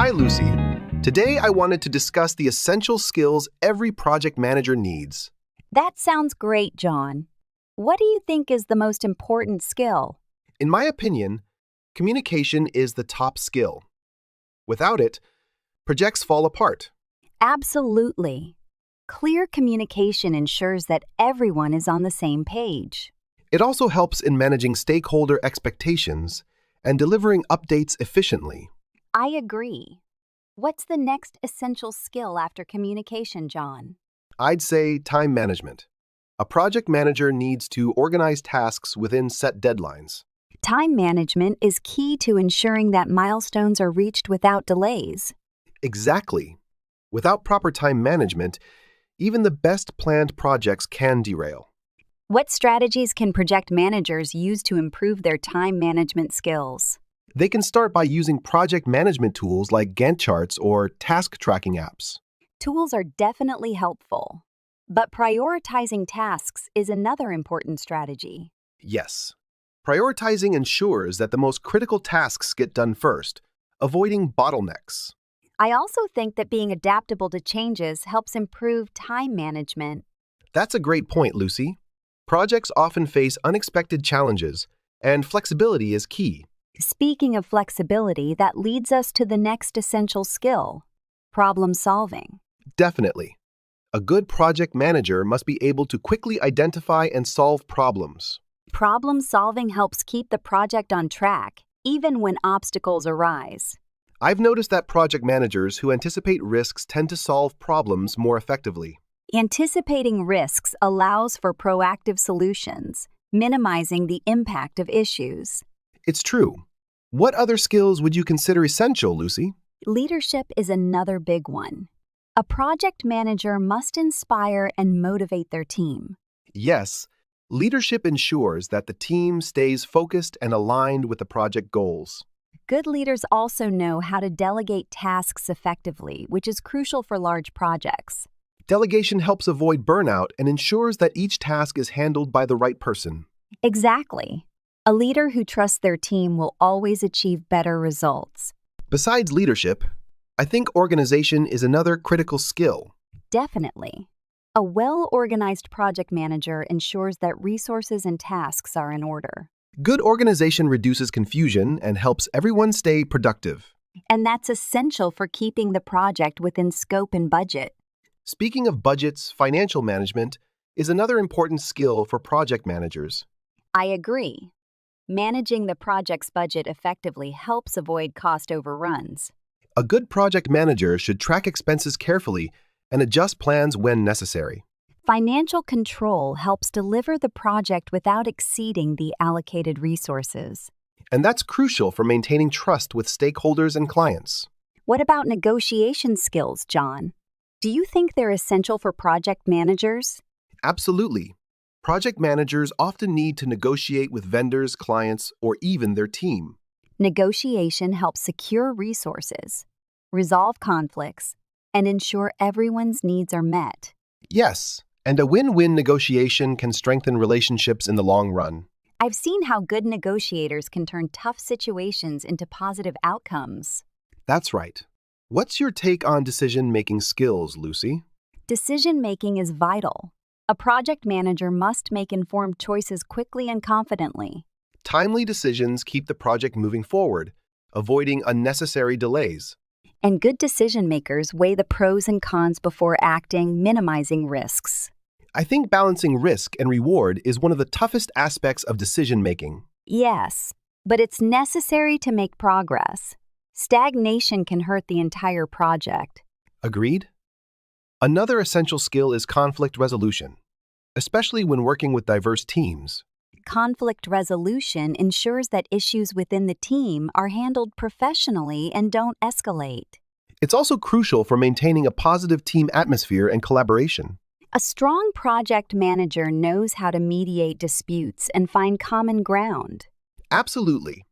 Hi, Lucy. Today I wanted to discuss the essential skills every project manager needs. That sounds great, John. What do you think is the most important skill? In my opinion, communication is the top skill. Without it, projects fall apart. Absolutely. Clear communication ensures that everyone is on the same page. It also helps in managing stakeholder expectations and delivering updates efficiently. I agree. What's the next essential skill after communication, John? I'd say time management. A project manager needs to organize tasks within set deadlines. Time management is key to ensuring that milestones are reached without delays. Exactly. Without proper time management, even the best planned projects can derail. What strategies can project managers use to improve their time management skills? They can start by using project management tools like Gantt charts or task tracking apps. Tools are definitely helpful, but prioritizing tasks is another important strategy. Yes. Prioritizing ensures that the most critical tasks get done first, avoiding bottlenecks. I also think that being adaptable to changes helps improve time management. That's a great point, Lucy. Projects often face unexpected challenges, and flexibility is key. Speaking of flexibility, that leads us to the next essential skill, problem solving. Definitely. A good project manager must be able to quickly identify and solve problems. Problem solving helps keep the project on track, even when obstacles arise. I've noticed that project managers who anticipate risks tend to solve problems more effectively. Anticipating risks allows for proactive solutions, minimizing the impact of issues. It's true. What other skills would you consider essential, Lucy? Leadership is another big one. A project manager must inspire and motivate their team. Yes, leadership ensures that the team stays focused and aligned with the project goals. Good leaders also know how to delegate tasks effectively, which is crucial for large projects. Delegation helps avoid burnout and ensures that each task is handled by the right person. Exactly. A leader who trusts their team will always achieve better results. Besides leadership, I think organization is another critical skill. Definitely. A well-organized project manager ensures that resources and tasks are in order. Good organization reduces confusion and helps everyone stay productive. And that's essential for keeping the project within scope and budget. Speaking of budgets, financial management is another important skill for project managers. I agree. Managing the project's budget effectively helps avoid cost overruns. A good project manager should track expenses carefully and adjust plans when necessary. Financial control helps deliver the project without exceeding the allocated resources. And that's crucial for maintaining trust with stakeholders and clients. What about negotiation skills, John? Do you think they're essential for project managers? Absolutely. Project managers often need to negotiate with vendors, clients, or even their team. Negotiation helps secure resources, resolve conflicts, and ensure everyone's needs are met. Yes, and a win-win negotiation can strengthen relationships in the long run. I've seen how good negotiators can turn tough situations into positive outcomes. That's right. What's your take on decision-making skills, Lucy? Decision-making is vital. A project manager must make informed choices quickly and confidently. Timely decisions keep the project moving forward, avoiding unnecessary delays. And good decision-makers weigh the pros and cons before acting, minimizing risks. I think balancing risk and reward is one of the toughest aspects of decision-making. Yes, but it's necessary to make progress. Stagnation can hurt the entire project. Agreed? Another essential skill is conflict resolution, especially when working with diverse teams. Conflict resolution ensures that issues within the team are handled professionally and don't escalate. It's also crucial for maintaining a positive team atmosphere and collaboration. A strong project manager knows how to mediate disputes and find common ground. Absolutely.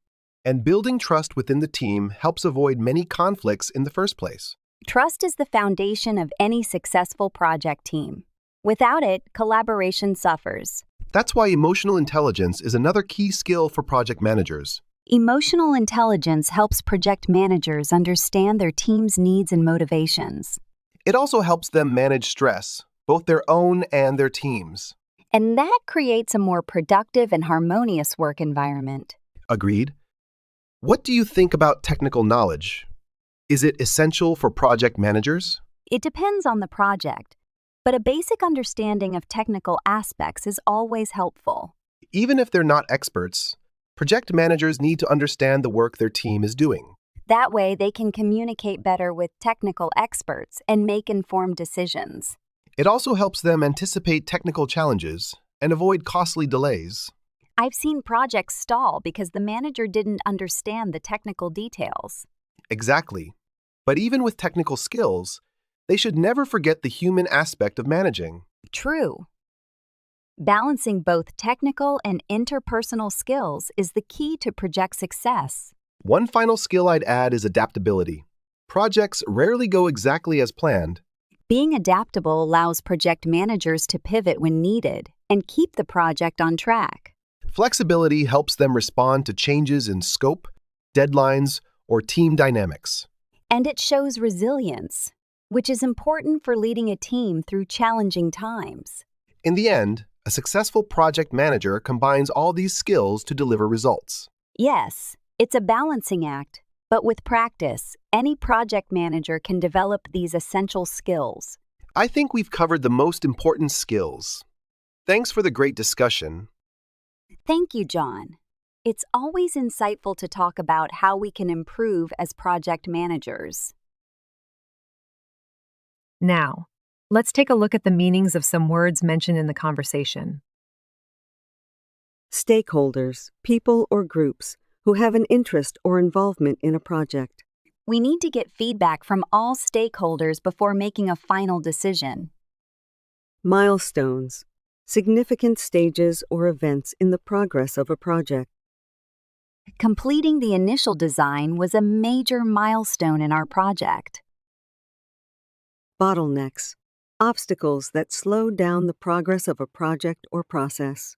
And building trust within the team helps avoid many conflicts in the first place. Trust is the foundation of any successful project team. Without it, collaboration suffers. That's why emotional intelligence is another key skill for project managers. Emotional intelligence helps project managers understand their team's needs and motivations. It also helps them manage stress, both their own and their team's. And that creates a more productive and harmonious work environment. Agreed. What do you think about technical knowledge? Is it essential for project managers? It depends on the project, but a basic understanding of technical aspects is always helpful. Even if they're not experts, project managers need to understand the work their team is doing. That way, they can communicate better with technical experts and make informed decisions. It also helps them anticipate technical challenges and avoid costly delays. I've seen projects stall because the manager didn't understand the technical details. Exactly. But even with technical skills, they should never forget the human aspect of managing. True. Balancing both technical and interpersonal skills is the key to project success. One final skill I'd add is adaptability. Projects rarely go exactly as planned. Being adaptable allows project managers to pivot when needed and keep the project on track. Flexibility helps them respond to changes in scope, deadlines, or team dynamics. And it shows resilience, which is important for leading a team through challenging times. In the end, a successful project manager combines all these skills to deliver results. Yes, it's a balancing act, but with practice, any project manager can develop these essential skills. I think we've covered the most important skills. Thanks for the great discussion. Thank you, John. It's always insightful to talk about how we can improve as project managers. Now, let's take a look at the meanings of some words mentioned in the conversation. Stakeholders, people or groups who have an interest or involvement in a project. We need to get feedback from all stakeholders before making a final decision. Milestones, significant stages or events in the progress of a project. Completing the initial design was a major milestone in our project. Bottlenecks, obstacles that slow down the progress of a project or process.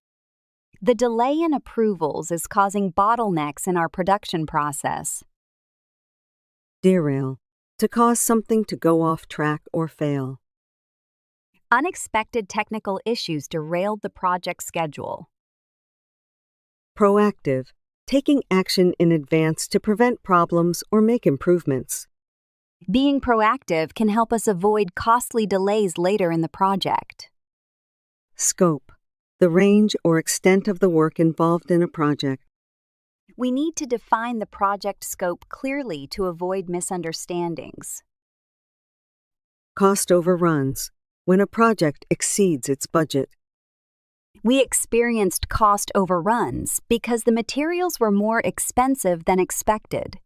The delay in approvals is causing bottlenecks in our production process. Derail, to cause something to go off track or fail. Unexpected technical issues derailed the project schedule. Proactive, taking action in advance to prevent problems or make improvements. Being proactive can help us avoid costly delays later in the project. Scope, the range or extent of the work involved in a project. We need to define the project scope clearly to avoid misunderstandings. Cost overruns, when a project exceeds its budget. We experienced cost overruns because the materials were more expensive than expected.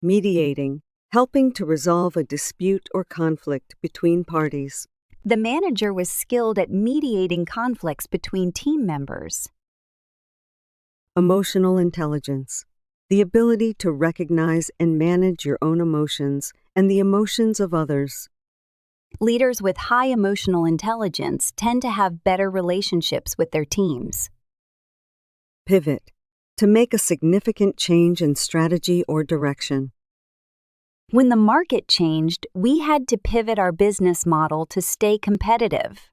Mediating, helping to resolve a dispute or conflict between parties. The manager was skilled at mediating conflicts between team members. Emotional intelligence, the ability to recognize and manage your own emotions and the emotions of others. Leaders with high emotional intelligence tend to have better relationships with their teams. Pivot, to make a significant change in strategy or direction. When the market changed, we had to pivot our business model to stay competitive.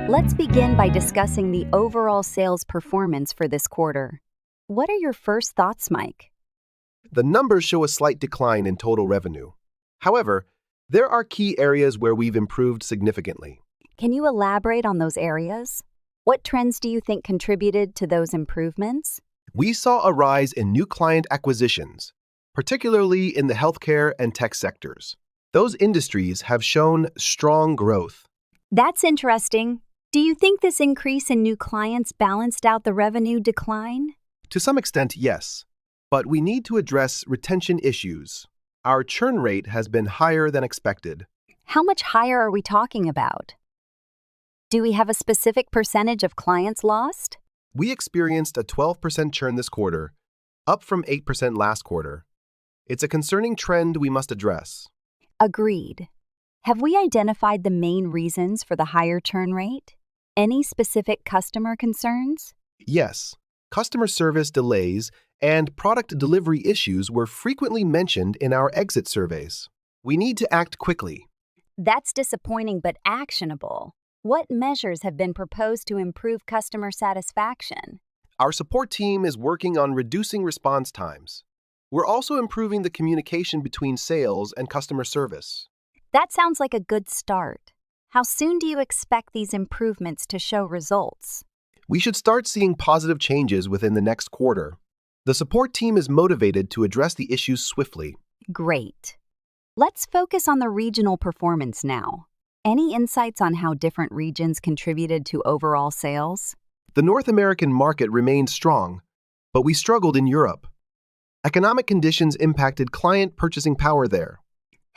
Let's begin by discussing the overall sales performance for this quarter. What are your first thoughts, Mike? The numbers show a slight decline in total revenue. However, there are key areas where we've improved significantly. Can you elaborate on those areas? What trends do you think contributed to those improvements? We saw a rise in new client acquisitions, particularly in the healthcare and tech sectors. Those industries have shown strong growth. That's interesting. Do you think this increase in new clients balanced out the revenue decline? To some extent, yes. But we need to address retention issues. Our churn rate has been higher than expected. How much higher are we talking about? Do we have a specific percentage of clients lost? We experienced a 12% churn this quarter, up from 8% last quarter. It's a concerning trend we must address. Agreed. Have we identified the main reasons for the higher churn rate? Any specific customer concerns? Yes, customer service delays and product delivery issues were frequently mentioned in our exit surveys. We need to act quickly. That's disappointing but actionable. What measures have been proposed to improve customer satisfaction? Our support team is working on reducing response times. We're also improving the communication between sales and customer service. That sounds like a good start. How soon do you expect these improvements to show results? We should start seeing positive changes within the next quarter. The support team is motivated to address the issues swiftly. Great. Let's focus on the regional performance now. Any insights on how different regions contributed to overall sales? The North American market remained strong, but we struggled in Europe. Economic conditions impacted client purchasing power there.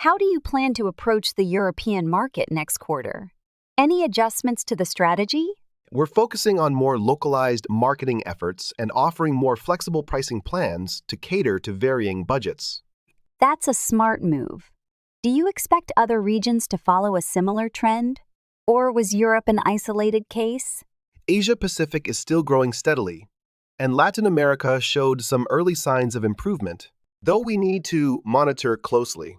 How do you plan to approach the European market next quarter? Any adjustments to the strategy? We're focusing on more localized marketing efforts and offering more flexible pricing plans to cater to varying budgets. That's a smart move. Do you expect other regions to follow a similar trend? Or was Europe an isolated case? Asia Pacific is still growing steadily, and Latin America showed some early signs of improvement, though we need to monitor closely.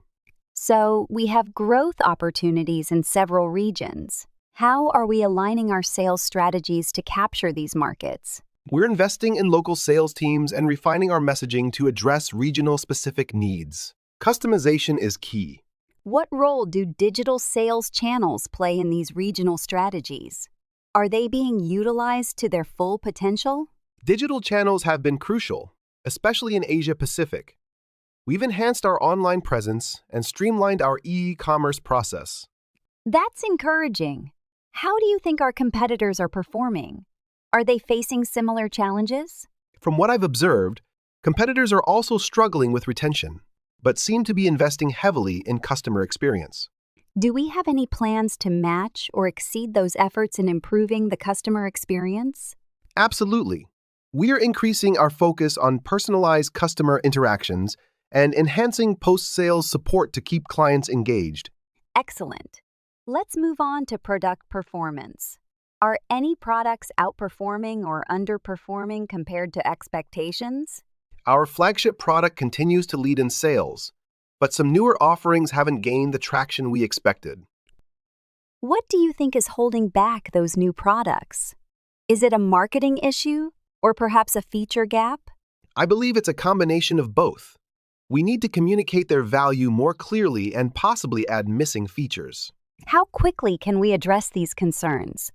So, we have growth opportunities in several regions. How are we aligning our sales strategies to capture these markets? We're investing in local sales teams and refining our messaging to address regional specific needs. Customization is key. What role do digital sales channels play in these regional strategies? Are they being utilized to their full potential? Digital channels have been crucial, especially in Asia Pacific. We've enhanced our online presence and streamlined our e-commerce process. That's encouraging. How do you think our competitors are performing? Are they facing similar challenges? From what I've observed, competitors are also struggling with retention, but seem to be investing heavily in customer experience. Do we have any plans to match or exceed those efforts in improving the customer experience? Absolutely. We are increasing our focus on personalized customer interactions and enhancing post-sales support to keep clients engaged. Excellent. Let's move on to product performance. Are any products outperforming or underperforming compared to expectations? Our flagship product continues to lead in sales, but some newer offerings haven't gained the traction we expected. What do you think is holding back those new products? Is it a marketing issue or perhaps a feature gap? I believe it's a combination of both. We need to communicate their value more clearly and possibly add missing features. How quickly can we address these concerns?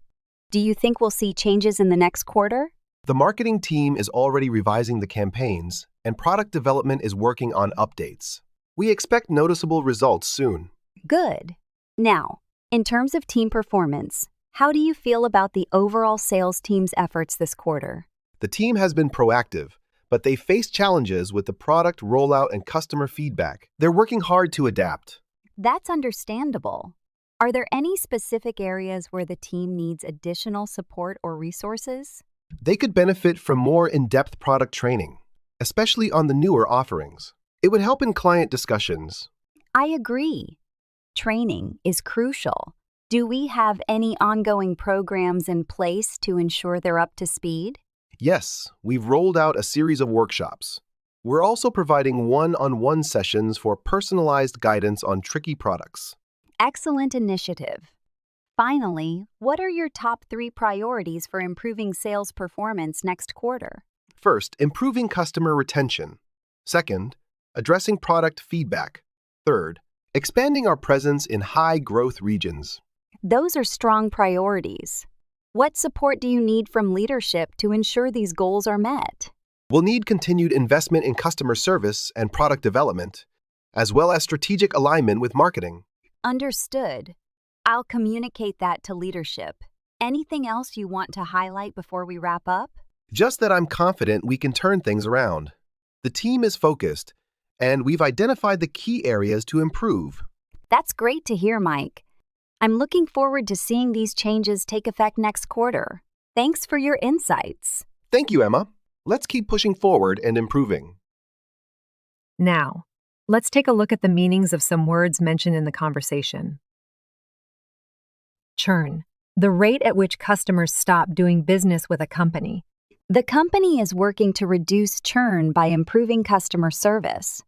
Do you think we'll see changes in the next quarter? The marketing team is already revising the campaigns, and product development is working on updates. We expect noticeable results soon. Good. Now, in terms of team performance, how do you feel about the overall sales team's efforts this quarter? The team has been proactive, but they face challenges with the product rollout and customer feedback. They're working hard to adapt. That's understandable. Are there any specific areas where the team needs additional support or resources? They could benefit from more in-depth product training, especially on the newer offerings. It would help in client discussions. I agree. Training is crucial. Do we have any ongoing programs in place to ensure they're up to speed? Yes, we've rolled out a series of workshops. We're also providing one-on-one sessions for personalized guidance on tricky products. Excellent initiative. Finally, what are your top 3 priorities for improving sales performance next quarter? First, improving customer retention. Second, addressing product feedback. Third, expanding our presence in high-growth regions. Those are strong priorities. What support do you need from leadership to ensure these goals are met? We'll need continued investment in customer service and product development, as well as strategic alignment with marketing. Understood. I'll communicate that to leadership. Anything else you want to highlight before we wrap up? Just that I'm confident we can turn things around. The team is focused, and we've identified the key areas to improve. That's great to hear, Mike. I'm looking forward to seeing these changes take effect next quarter. Thanks for your insights. Thank you, Emma. Let's keep pushing forward and improving. Now, let's take a look at the meanings of some words mentioned in the conversation. Churn. The rate at which customers stop doing business with a company. The company is working to reduce churn by improving customer service.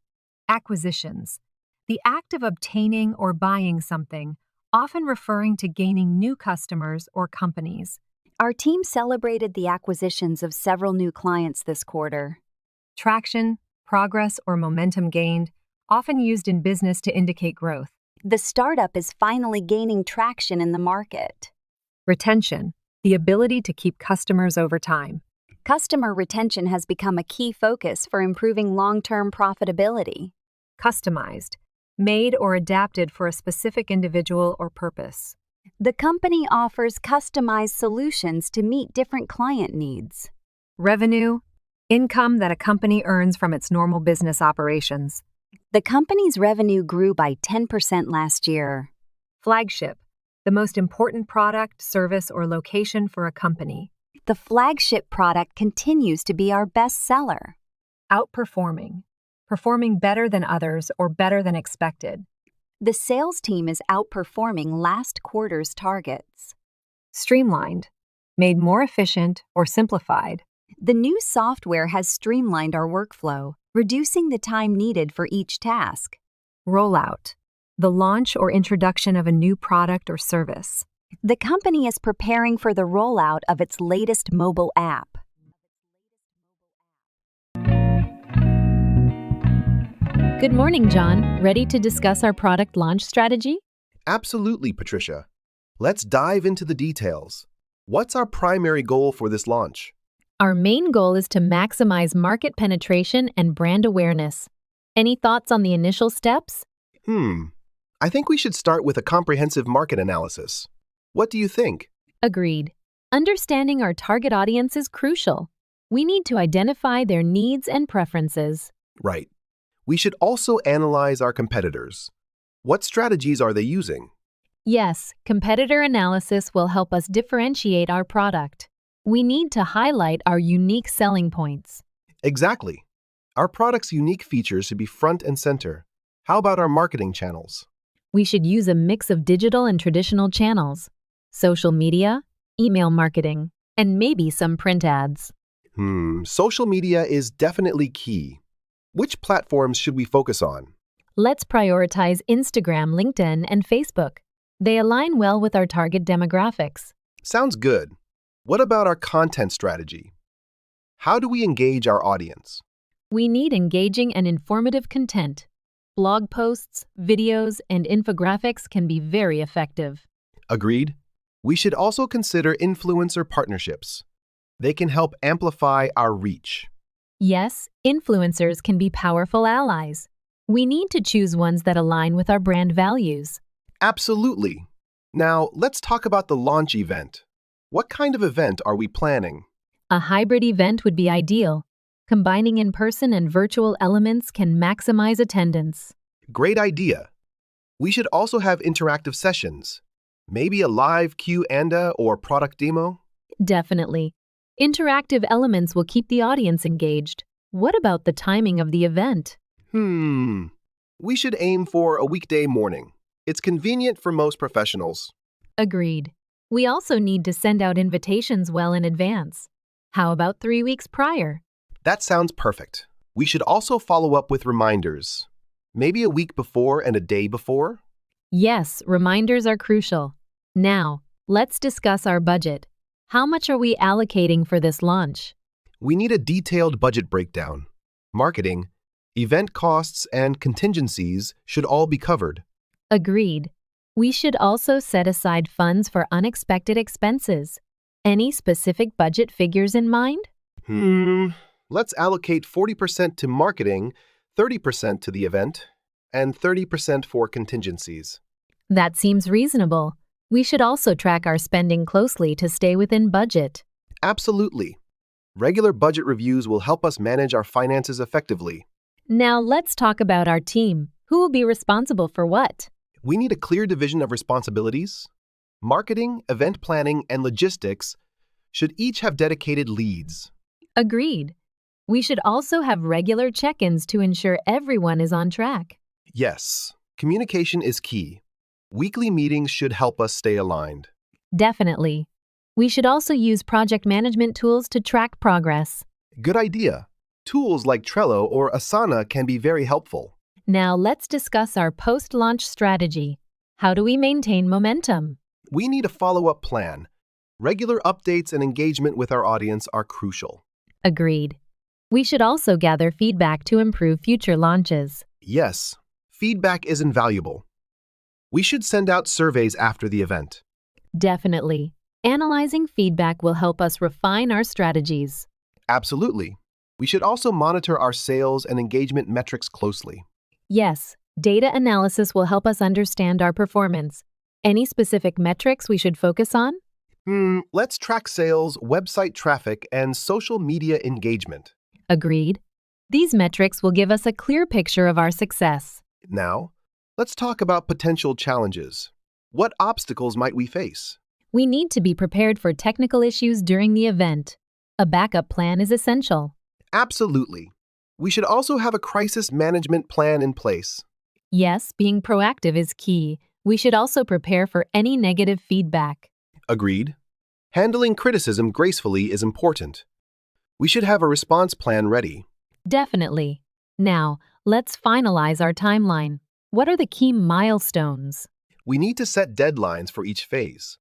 Acquisitions. The act of obtaining or buying something, often referring to gaining new customers or companies. Our team celebrated the acquisitions of several new clients this quarter. Traction, progress, or momentum gained, often used in business to indicate growth. The startup is finally gaining traction in the market. Retention. The ability to keep customers over time. Customer retention has become a key focus for improving long-term profitability. Customized. Made or adapted for a specific individual or purpose. The company offers customized solutions to meet different client needs. Revenue. Income that a company earns from its normal business operations. The company's revenue grew by 10% last year. Flagship. The most important product, service, or location for a company. The flagship product continues to be our best seller. Outperforming. Performing better than others or better than expected. The sales team is outperforming last quarter's targets. Streamlined. Made more efficient or simplified. The new software has streamlined our workflow, reducing the time needed for each task. Rollout. The launch or introduction of a new product or service. The company is preparing for the rollout of its latest mobile app. Good morning, John. Ready to discuss our product launch strategy? Absolutely, Patricia. Let's dive into the details. What's our primary goal for this launch? Our main goal is to maximize market penetration and brand awareness. Any thoughts on the initial steps? I think we should start with a comprehensive market analysis. What do you think? Agreed. Understanding our target audience is crucial. We need to identify their needs and preferences. Right. We should also analyze our competitors. What strategies are they using? Yes, competitor analysis will help us differentiate our product. We need to highlight our unique selling points. Exactly. Our product's unique features should be front and center. How about our marketing channels? We should use a mix of digital and traditional channels, social media, email marketing, and maybe some print ads. Social media is definitely key. Which platforms should we focus on? Let's prioritize Instagram, LinkedIn, and Facebook. They align well with our target demographics. Sounds good. What about our content strategy? How do we engage our audience? We need engaging and informative content. Blog posts, videos, and infographics can be very effective. Agreed. We should also consider influencer partnerships. They can help amplify our reach. Yes, influencers can be powerful allies. We need to choose ones that align with our brand values. Absolutely. Now, let's talk about the launch event. What kind of event are we planning? A hybrid event would be ideal. Combining in-person and virtual elements can maximize attendance. Great idea. We should also have interactive sessions. Maybe a live Q&A or product demo? Definitely. Interactive elements will keep the audience engaged. What about the timing of the event? We should aim for a weekday morning. It's convenient for most professionals. Agreed. We also need to send out invitations well in advance. How about 3 weeks prior? That sounds perfect. We should also follow up with reminders. Maybe a week before and a day before? Yes, reminders are crucial. Now, let's discuss our budget. How much are we allocating for this launch? We need a detailed budget breakdown. Marketing, event costs, and contingencies should all be covered. Agreed. We should also set aside funds for unexpected expenses. Any specific budget figures in mind? Let's allocate 40% to marketing, 30% to the event, and 30% for contingencies. That seems reasonable. We should also track our spending closely to stay within budget. Absolutely. Regular budget reviews will help us manage our finances effectively. Now let's talk about our team. Who will be responsible for what? We need a clear division of responsibilities. Marketing, event planning, and logistics should each have dedicated leads. Agreed. We should also have regular check-ins to ensure everyone is on track. Yes, communication is key. Weekly meetings should help us stay aligned. Definitely. We should also use project management tools to track progress. Good idea. Tools like Trello or Asana can be very helpful. Now let's discuss our post-launch strategy. How do we maintain momentum? We need a follow-up plan. Regular updates and engagement with our audience are crucial. Agreed. We should also gather feedback to improve future launches. Yes, feedback is invaluable. We should send out surveys after the event. Definitely. Analyzing feedback will help us refine our strategies. Absolutely. We should also monitor our sales and engagement metrics closely. Yes, data analysis will help us understand our performance. Any specific metrics we should focus on? Let's track sales, website traffic, and social media engagement. Agreed. These metrics will give us a clear picture of our success. Now, let's talk about potential challenges. What obstacles might we face? We need to be prepared for technical issues during the event. A backup plan is essential. Absolutely. We should also have a crisis management plan in place. Yes, being proactive is key. We should also prepare for any negative feedback. Agreed. Handling criticism gracefully is important. We should have a response plan ready. Definitely. Now, let's finalize our timeline. What are the key milestones? We need to set deadlines for each phase: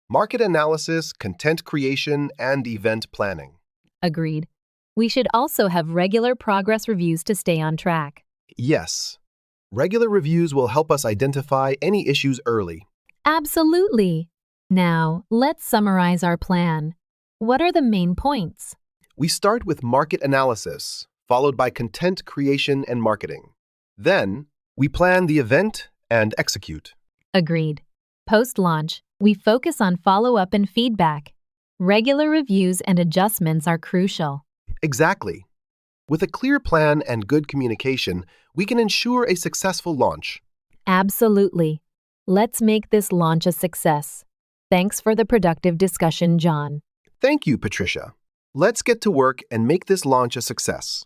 market analysis, content creation, and event planning. Agreed. We should also have regular progress reviews to stay on track. Yes. Regular reviews will help us identify any issues early. Absolutely. Now, let's summarize our plan. What are the main points? We start with market analysis, followed by content creation and marketing. Then, we plan the event and execute. Agreed. Post-launch, we focus on follow-up and feedback. Regular reviews and adjustments are crucial. Exactly. With a clear plan and good communication, we can ensure a successful launch. Absolutely. Let's make this launch a success. Thanks for the productive discussion, John. Thank you, Patricia. Let's get to work and make this launch a success.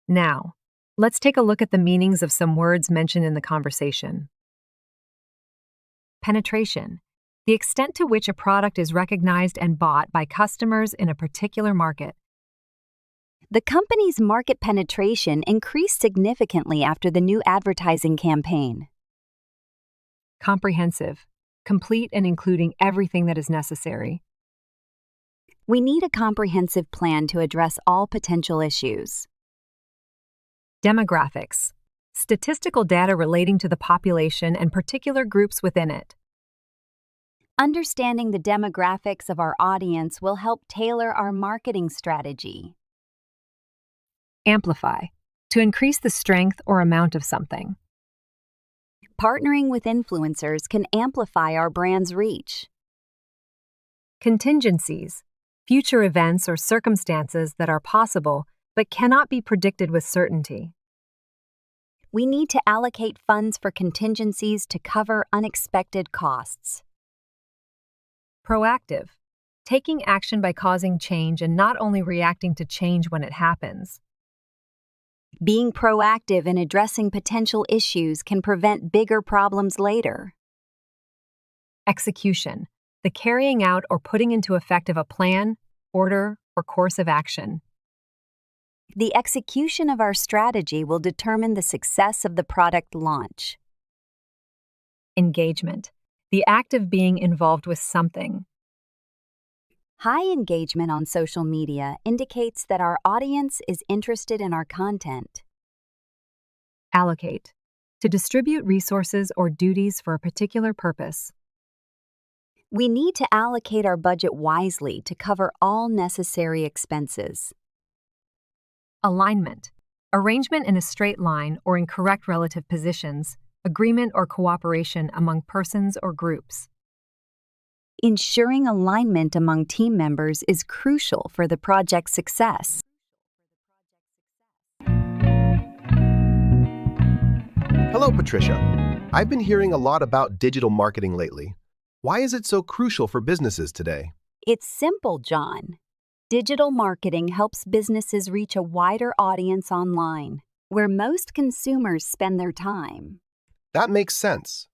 Now, let's take a look at the meanings of some words mentioned in the conversation. Penetration, the extent to which a product is recognized and bought by customers in a particular market. The company's market penetration increased significantly after the new advertising campaign. Comprehensive, complete and including everything that is necessary. We need a comprehensive plan to address all potential issues. Demographics, statistical data relating to the population and particular groups within it. Understanding the demographics of our audience will help tailor our marketing strategy. Amplify, to increase the strength or amount of something. Partnering with influencers can amplify our brand's reach. Contingencies, future events or circumstances that are possible but cannot be predicted with certainty. We need to allocate funds for contingencies to cover unexpected costs. Proactive, taking action by causing change and not only reacting to change when it happens. Being proactive in addressing potential issues can prevent bigger problems later. Execution, the carrying out or putting into effect of a plan, order, or course of action. The execution of our strategy will determine the success of the product launch. Engagement, the act of being involved with something. High engagement on social media indicates that our audience is interested in our content. Allocate, to distribute resources or duties for a particular purpose. We need to allocate our budget wisely to cover all necessary expenses. Alignment, arrangement in a straight line or in correct relative positions, agreement or cooperation among persons or groups. Ensuring alignment among team members is crucial for the project's success. Hello, Patricia. I've been hearing a lot about digital marketing lately. Why is it so crucial for businesses today? It's simple, John. Digital marketing helps businesses reach a wider audience online, where most consumers spend their time. That makes sense.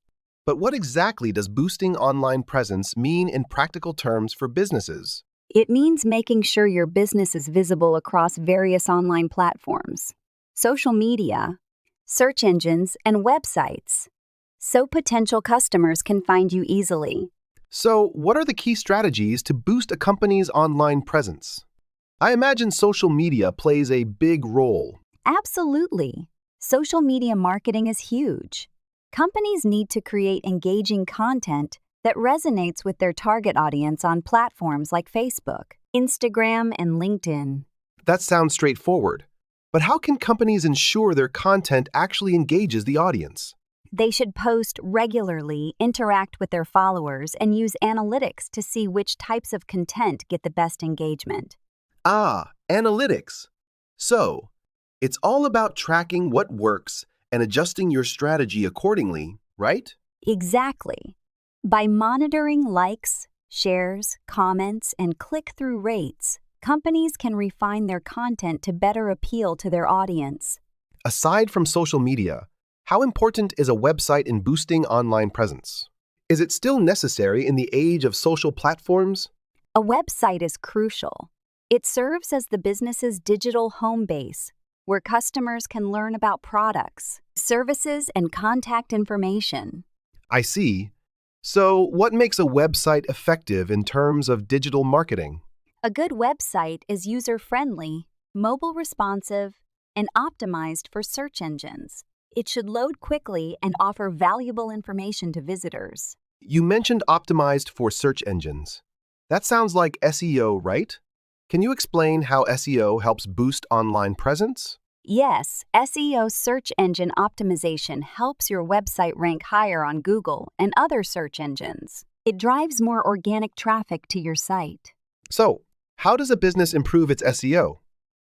But what exactly does boosting online presence mean in practical terms for businesses? It means making sure your business is visible across various online platforms, social media, search engines, and websites, so potential customers can find you easily. So, what are the key strategies to boost a company's online presence? I imagine social media plays a big role. Absolutely. Social media marketing is huge. Companies need to create engaging content that resonates with their target audience on platforms like Facebook, Instagram, and LinkedIn. That sounds straightforward. But how can companies ensure their content actually engages the audience? They should post regularly, interact with their followers, and use analytics to see which types of content get the best engagement. Ah, analytics. So, it's all about tracking what works and adjusting your strategy accordingly, right? Exactly. By monitoring likes, shares, comments, and click-through rates, companies can refine their content to better appeal to their audience. Aside from social media, how important is a website in boosting online presence? Is it still necessary in the age of social platforms? A website is crucial. It serves as the business's digital home base, where customers can learn about products, services, and contact information. I see. So, what makes a website effective in terms of digital marketing? A good website is user-friendly, mobile responsive, and optimized for search engines. It should load quickly and offer valuable information to visitors. You mentioned optimized for search engines. That sounds like SEO, right? Can you explain how SEO helps boost online presence? Yes, SEO search engine optimization helps your website rank higher on Google and other search engines. It drives more organic traffic to your site. So, how does a business improve its SEO?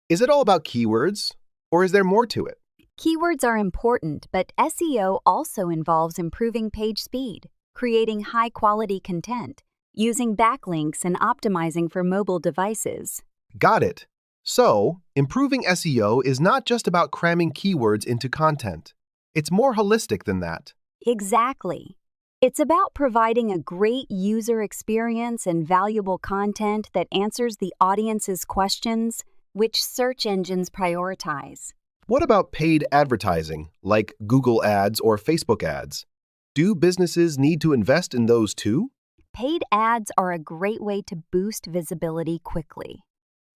Is it all about keywords, or is there more to it? Keywords are important, but SEO also involves improving page speed, creating high-quality content, using backlinks, and optimizing for mobile devices. Got it. So, improving SEO is not just about cramming keywords into content. It's more holistic than that. Exactly. It's about providing a great user experience and valuable content that answers the audience's questions, which search engines prioritize. What about paid advertising, like Google Ads or Facebook ads? Do businesses need to invest in those too? Paid ads are a great way to boost visibility quickly.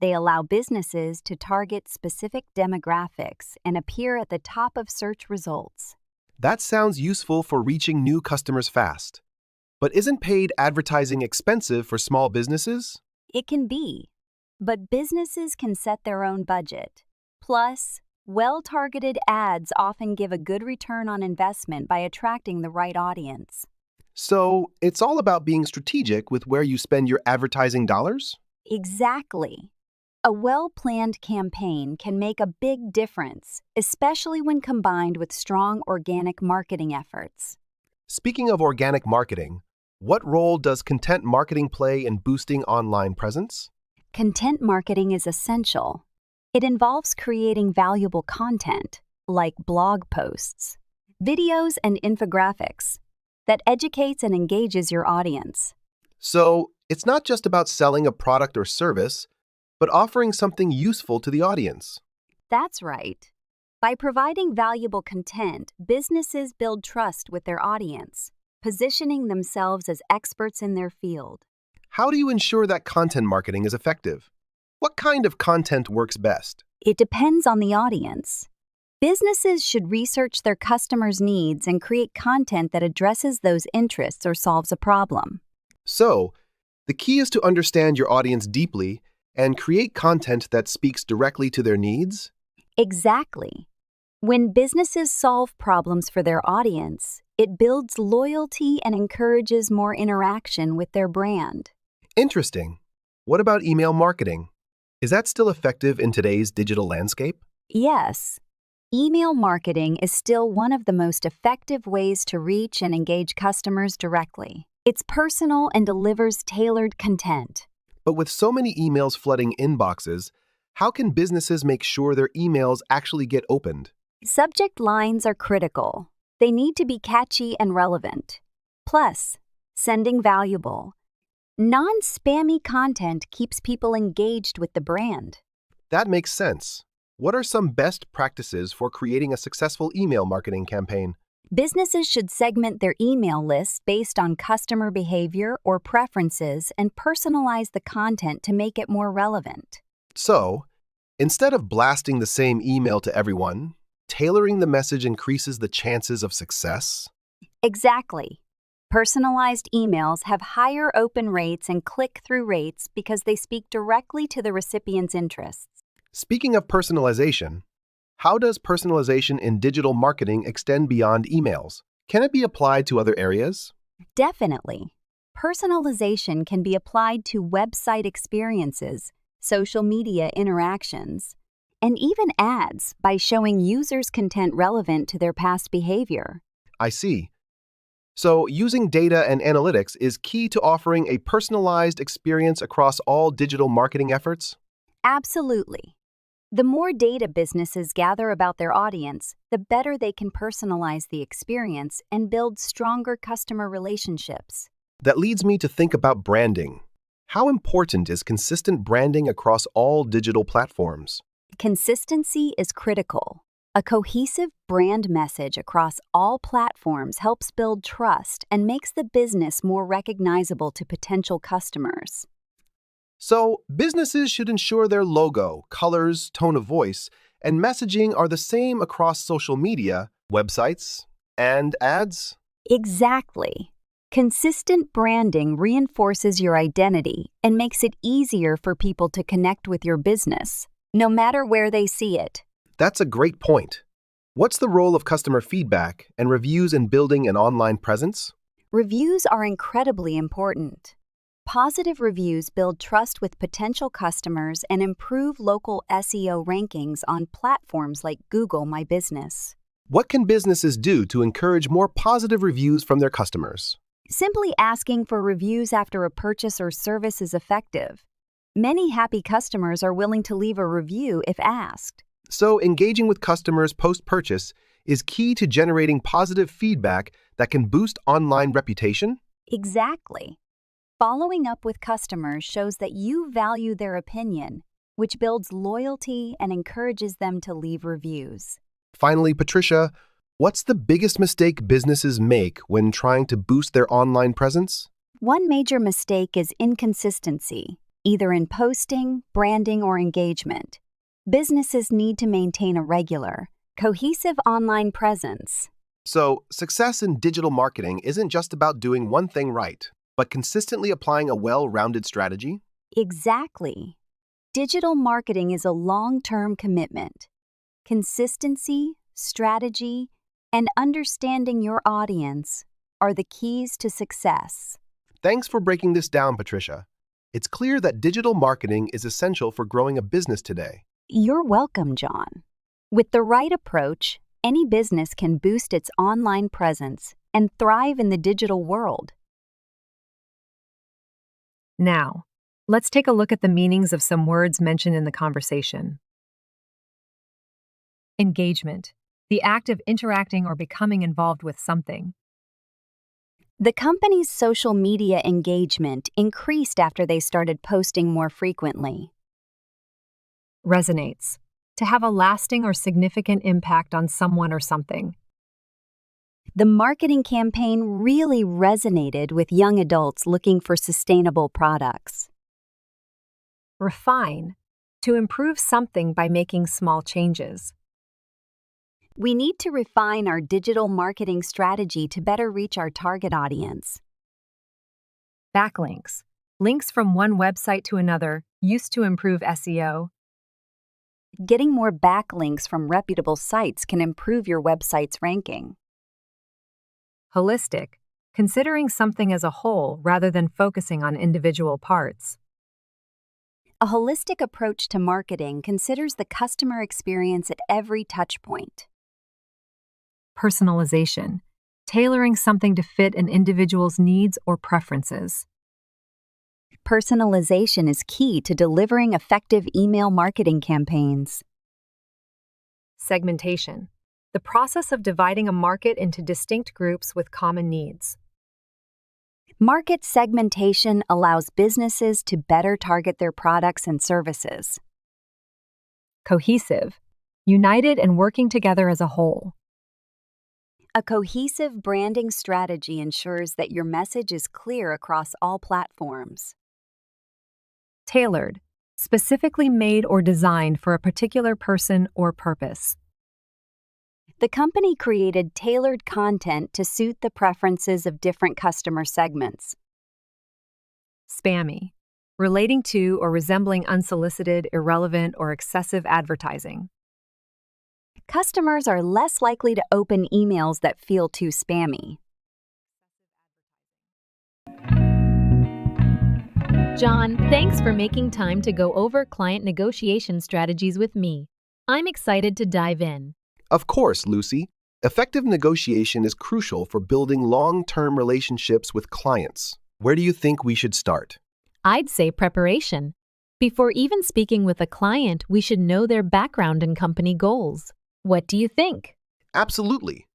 They allow businesses to target specific demographics and appear at the top of search results. That sounds useful for reaching new customers fast. But isn't paid advertising expensive for small businesses? It can be, but businesses can set their own budget. Plus, well-targeted ads often give a good return on investment by attracting the right audience. So, it's all about being strategic with where you spend your advertising dollars? Exactly. A well-planned campaign can make a big difference, especially when combined with strong organic marketing efforts. Speaking of organic marketing, what role does content marketing play in boosting online presence? Content marketing is essential. It involves creating valuable content, like blog posts, videos, and infographics, that educates and engages your audience. So, it's not just about selling a product or service, but offering something useful to the audience. That's right. By providing valuable content, businesses build trust with their audience, positioning themselves as experts in their field. How do you ensure that content marketing is effective? What kind of content works best? It depends on the audience. Businesses should research their customers' needs and create content that addresses those interests or solves a problem. So, the key is to understand your audience deeply and create content that speaks directly to their needs? Exactly. When businesses solve problems for their audience, it builds loyalty and encourages more interaction with their brand. Interesting. What about email marketing? Is that still effective in today's digital landscape? Yes. Email marketing is still one of the most effective ways to reach and engage customers directly. It's personal and delivers tailored content. But with so many emails flooding inboxes, how can businesses make sure their emails actually get opened? Subject lines are critical. They need to be catchy and relevant. Plus, sending valuable, non-spammy content keeps people engaged with the brand. That makes sense. What are some best practices for creating a successful email marketing campaign? Businesses should segment their email lists based on customer behavior or preferences and personalize the content to make it more relevant. So, instead of blasting the same email to everyone, tailoring the message increases the chances of success? Exactly. Personalized emails have higher open rates and click-through rates because they speak directly to the recipient's interests. Speaking of personalization, how does personalization in digital marketing extend beyond emails? Can it be applied to other areas? Definitely. Personalization can be applied to website experiences, social media interactions, and even ads by showing users content relevant to their past behavior. I see. So, using data and analytics is key to offering a personalized experience across all digital marketing efforts? Absolutely. The more data businesses gather about their audience, the better they can personalize the experience and build stronger customer relationships. That leads me to think about branding. How important is consistent branding across all digital platforms? Consistency is critical. A cohesive brand message across all platforms helps build trust and makes the business more recognizable to potential customers. So, businesses should ensure their logo, colors, tone of voice, and messaging are the same across social media, websites, and ads? Exactly. Consistent branding reinforces your identity and makes it easier for people to connect with your business, no matter where they see it. That's a great point. What's the role of customer feedback and reviews in building an online presence? Reviews are incredibly important. Positive reviews build trust with potential customers and improve local SEO rankings on platforms like Google My Business. What can businesses do to encourage more positive reviews from their customers? Simply asking for reviews after a purchase or service is effective. Many happy customers are willing to leave a review if asked. So, engaging with customers post-purchase is key to generating positive feedback that can boost online reputation? Exactly. Following up with customers shows that you value their opinion, which builds loyalty and encourages them to leave reviews. Finally, Patricia, what's the biggest mistake businesses make when trying to boost their online presence? One major mistake is inconsistency, either in posting, branding, or engagement. Businesses need to maintain a regular, cohesive online presence. So, success in digital marketing isn't just about doing one thing right, but consistently applying a well-rounded strategy? Exactly. Digital marketing is a long-term commitment. Consistency, strategy, and understanding your audience are the keys to success. Thanks for breaking this down, Patricia. It's clear that digital marketing is essential for growing a business today. You're welcome, John. With the right approach, any business can boost its online presence and thrive in the digital world. Now, let's take a look at the meanings of some words mentioned in the conversation. Engagement, the act of interacting or becoming involved with something. The company's social media engagement increased after they started posting more frequently. Resonates, to have a lasting or significant impact on someone or something. The marketing campaign really resonated with young adults looking for sustainable products. Refine, to improve something by making small changes. We need to refine our digital marketing strategy to better reach our target audience. Backlinks, links from one website to another, used to improve SEO. Getting more backlinks from reputable sites can improve your website's ranking. Holistic, considering something as a whole rather than focusing on individual parts. A holistic approach to marketing considers the customer experience at every touchpoint. Personalization, tailoring something to fit an individual's needs or preferences. Personalization is key to delivering effective email marketing campaigns. Segmentation, the process of dividing a market into distinct groups with common needs. Market segmentation allows businesses to better target their products and services. Cohesive, united and working together as a whole. A cohesive branding strategy ensures that your message is clear across all platforms. Tailored, specifically made or designed for a particular person or purpose. The company created tailored content to suit the preferences of different customer segments. Spammy, relating to or resembling unsolicited, irrelevant, or excessive advertising. Customers are less likely to open emails that feel too spammy. John, thanks for making time to go over client negotiation strategies with me. I'm excited to dive in. Of course, Lucy. Effective negotiation is crucial for building long-term relationships with clients. Where do you think we should start? I'd say preparation. Before even speaking with a client, we should know their background and company goals. What do you think? Absolutely.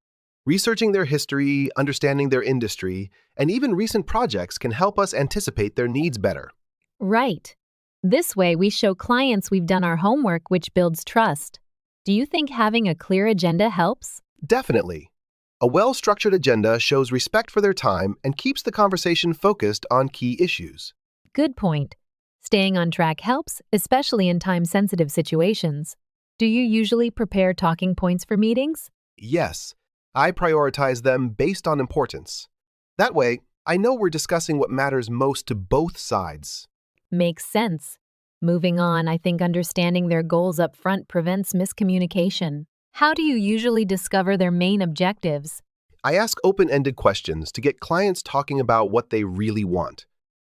Researching their history, understanding their industry, and even recent projects can help us anticipate their needs better. Right. This way, we show clients we've done our homework, which builds trust. Do you think having a clear agenda helps? Definitely. A well-structured agenda shows respect for their time and keeps the conversation focused on key issues. Good point. Staying on track helps, especially in time-sensitive situations. Do you usually prepare talking points for meetings? Yes, I prioritize them based on importance. That way, I know we're discussing what matters most to both sides. Makes sense. Moving on, I think understanding their goals up front prevents miscommunication. How do you usually discover their main objectives? I ask open-ended questions to get clients talking about what they really want.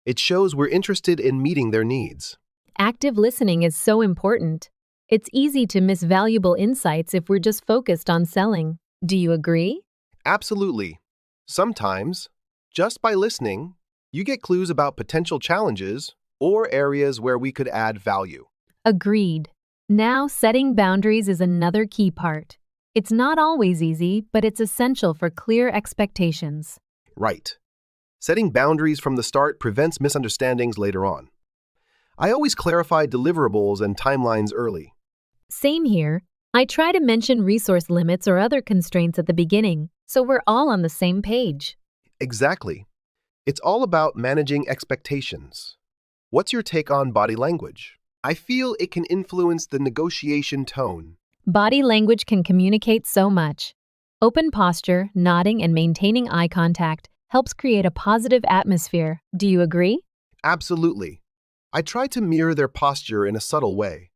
It shows we're interested in meeting their needs. Active listening is so important. It's easy to miss valuable insights if we're just focused on selling. Do you agree? Absolutely. Sometimes, just by listening, you get clues about potential challenges or areas where we could add value. Agreed. Now, setting boundaries is another key part. It's not always easy, but it's essential for clear expectations. Right. Setting boundaries from the start prevents misunderstandings later on. I always clarify deliverables and timelines early. Same here. I try to mention resource limits or other constraints at the beginning, so we're all on the same page. Exactly. It's all about managing expectations. What's your take on body language? I feel it can influence the negotiation tone. Body language can communicate so much. Open posture, nodding, and maintaining eye contact helps create a positive atmosphere. Do you agree? Absolutely. I try to mirror their posture in a subtle way.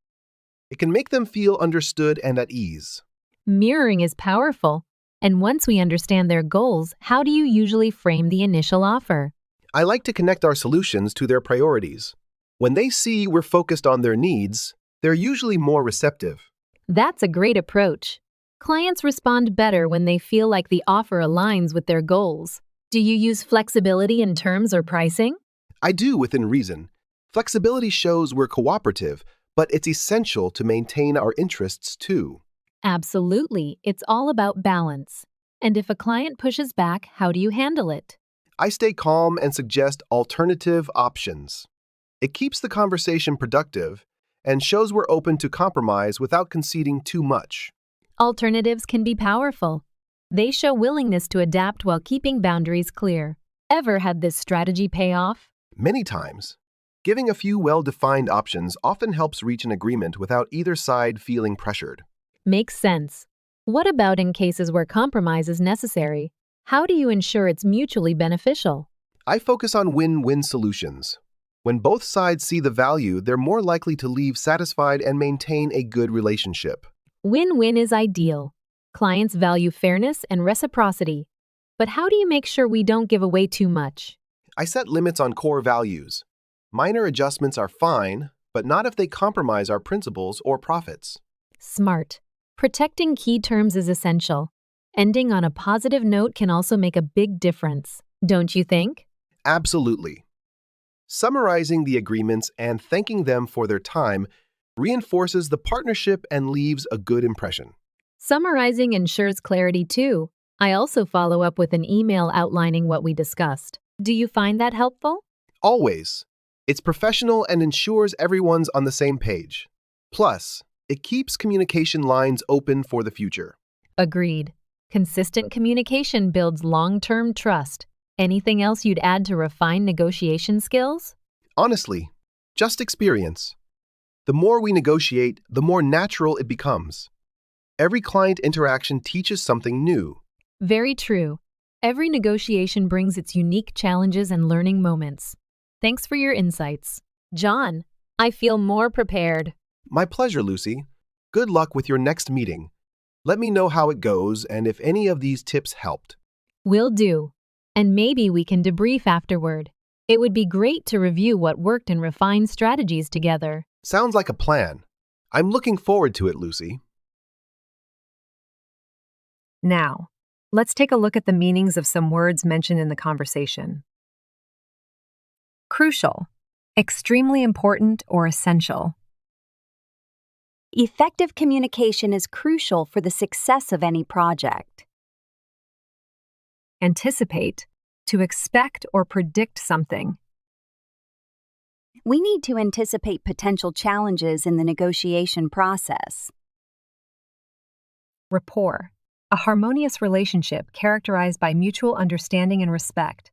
It can make them feel understood and at ease. Mirroring is powerful. And once we understand their goals, how do you usually frame the initial offer? I like to connect our solutions to their priorities. When they see we're focused on their needs, they're usually more receptive. That's a great approach. Clients respond better when they feel like the offer aligns with their goals. Do you use flexibility in terms or pricing? I do within reason. Flexibility shows we're cooperative, but it's essential to maintain our interests too. Absolutely. It's all about balance. And if a client pushes back, how do you handle it? I stay calm and suggest alternative options. It keeps the conversation productive and shows we're open to compromise without conceding too much. Alternatives can be powerful. They show willingness to adapt while keeping boundaries clear. Ever had this strategy pay off? Many times. Giving a few well-defined options often helps reach an agreement without either side feeling pressured. Makes sense. What about in cases where compromise is necessary? How do you ensure it's mutually beneficial? I focus on win-win solutions. When both sides see the value, they're more likely to leave satisfied and maintain a good relationship. Win-win is ideal. Clients value fairness and reciprocity. But how do you make sure we don't give away too much? I set limits on core values. Minor adjustments are fine, but not if they compromise our principles or profits. Smart. Protecting key terms is essential. Ending on a positive note can also make a big difference, don't you think? Absolutely. Summarizing the agreements and thanking them for their time reinforces the partnership and leaves a good impression. Summarizing ensures clarity too. I also follow up with an email outlining what we discussed. Do you find that helpful? Always. It's professional and ensures everyone's on the same page. Plus, it keeps communication lines open for the future. Agreed. Consistent communication builds long-term trust. Anything else you'd add to refine negotiation skills? Honestly, just experience. The more we negotiate, the more natural it becomes. Every client interaction teaches something new. Very true. Every negotiation brings its unique challenges and learning moments. Thanks for your insights. John, I feel more prepared. My pleasure, Lucy. Good luck with your next meeting. Let me know how it goes and if any of these tips helped. Will do. And maybe we can debrief afterward. It would be great to review what worked and refine strategies together. Sounds like a plan. I'm looking forward to it, Lucy. Now, let's take a look at the meanings of some words mentioned in the conversation. Crucial, extremely important or essential. Effective communication is crucial for the success of any project. Anticipate, to expect or predict something. We need to anticipate potential challenges in the negotiation process. Rapport, a harmonious relationship characterized by mutual understanding and respect.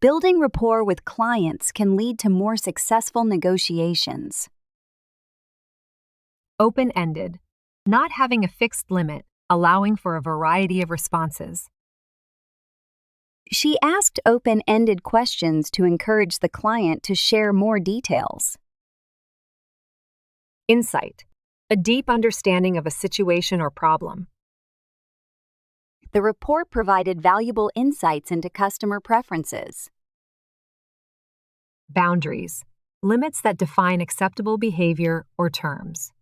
Building rapport with clients can lead to more successful negotiations. Open-ended, not having a fixed limit, allowing for a variety of responses. She asked open-ended questions to encourage the client to share more details. Insight, a deep understanding of a situation or problem. The report provided valuable insights into customer preferences. Boundaries, limits that define acceptable behavior or terms.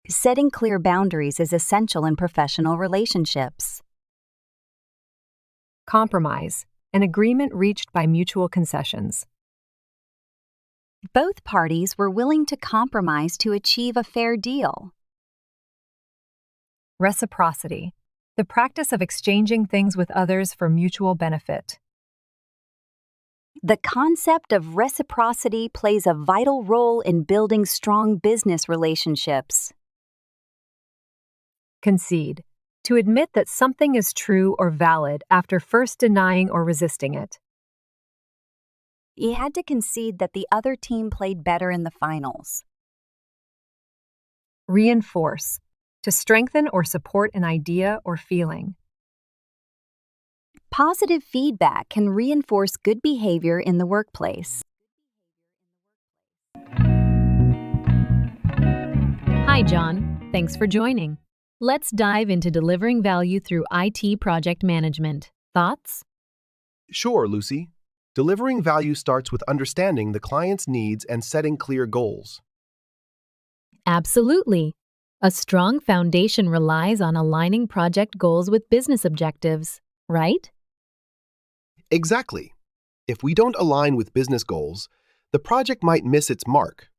Setting clear boundaries is essential in professional relationships. Compromise, an agreement reached by mutual concessions. Both parties were willing to compromise to achieve a fair deal. Reciprocity, the practice of exchanging things with others for mutual benefit. The concept of reciprocity plays a vital role in building strong business relationships. Concede, to admit that something is true or valid after first denying or resisting it. He had to concede that the other team played better in the finals. Reinforce, to strengthen or support an idea or feeling. Positive feedback can reinforce good behavior in the workplace. Hi, John. Thanks for joining. Let's dive into delivering value through IT project management. Thoughts? Sure, Lucy. Delivering value starts with understanding the client's needs and setting clear goals. Absolutely. A strong foundation relies on aligning project goals with business objectives, right? Exactly. If we don't align with business goals, the project might miss its mark.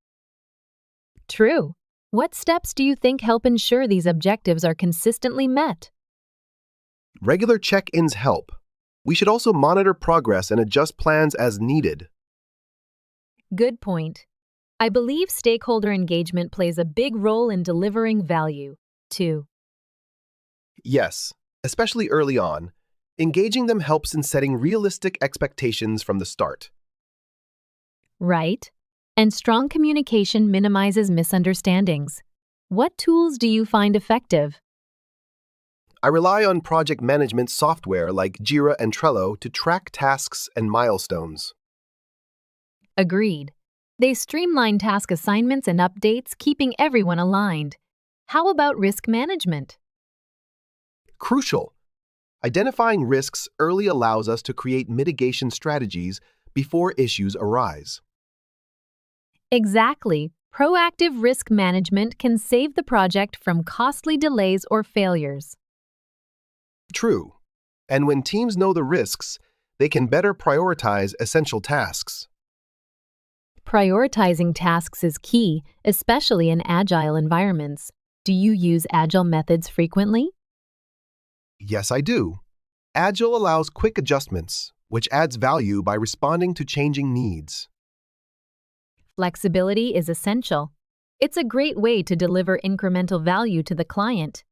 True. What steps do you think help ensure these objectives are consistently met? Regular check-ins help. We should also monitor progress and adjust plans as needed. Good point. I believe stakeholder engagement plays a big role in delivering value, too. Yes, especially early on. Engaging them helps in setting realistic expectations from the start. Right. And strong communication minimizes misunderstandings. What tools do you find effective? I rely on project management software like Jira and Trello to track tasks and milestones. Agreed. They streamline task assignments and updates, keeping everyone aligned. How about risk management? Crucial. Identifying risks early allows us to create mitigation strategies before issues arise. Exactly. Proactive risk management can save the project from costly delays or failures. True. And when teams know the risks, they can better prioritize essential tasks. Prioritizing tasks is key, especially in agile environments. Do you use agile methods frequently? Yes, I do. Agile allows quick adjustments, which adds value by responding to changing needs. Flexibility is essential. It's a great way to deliver incremental value to the client.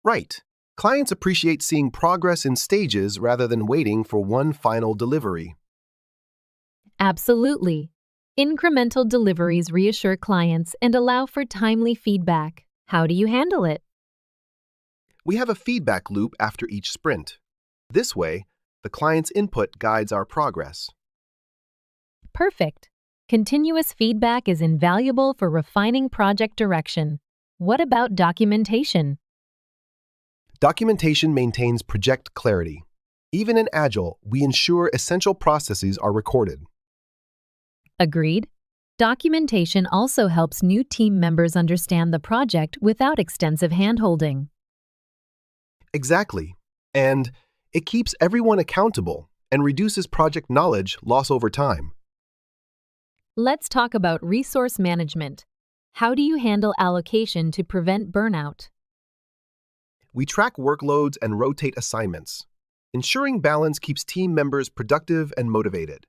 Right. Clients appreciate seeing progress in stages rather than waiting for one final delivery. Absolutely. Incremental deliveries reassure clients and allow for timely feedback. How do you handle it? We have a feedback loop after each sprint. This way, the client's input guides our progress. Perfect. Continuous feedback is invaluable for refining project direction. What about documentation? Documentation maintains project clarity. Even in Agile, we ensure essential processes are recorded. Agreed. Documentation also helps new team members understand the project without extensive handholding. Exactly. And it keeps everyone accountable and reduces project knowledge loss over time. Let's talk about resource management. How do you handle allocation to prevent burnout? We track workloads and rotate assignments. Ensuring balance keeps team members productive and motivated.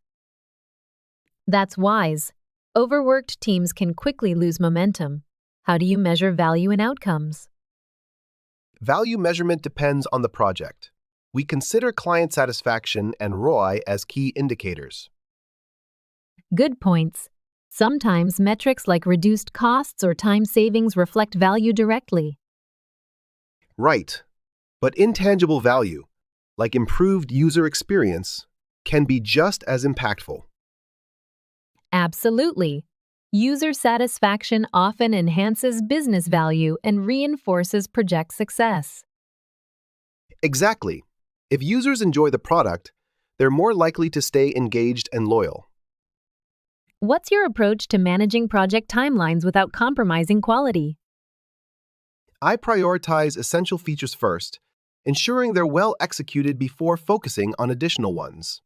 That's wise. Overworked teams can quickly lose momentum. How do you measure value and outcomes? Value measurement depends on the project. We consider client satisfaction and ROI as key indicators. Good points. Sometimes metrics like reduced costs or time savings reflect value directly. Right. But intangible value, like improved user experience, can be just as impactful. Absolutely. User satisfaction often enhances business value and reinforces project success. Exactly. If users enjoy the product, they're more likely to stay engaged and loyal. What's your approach to managing project timelines without compromising quality? I prioritize essential features first, ensuring they're well executed before focusing on additional ones.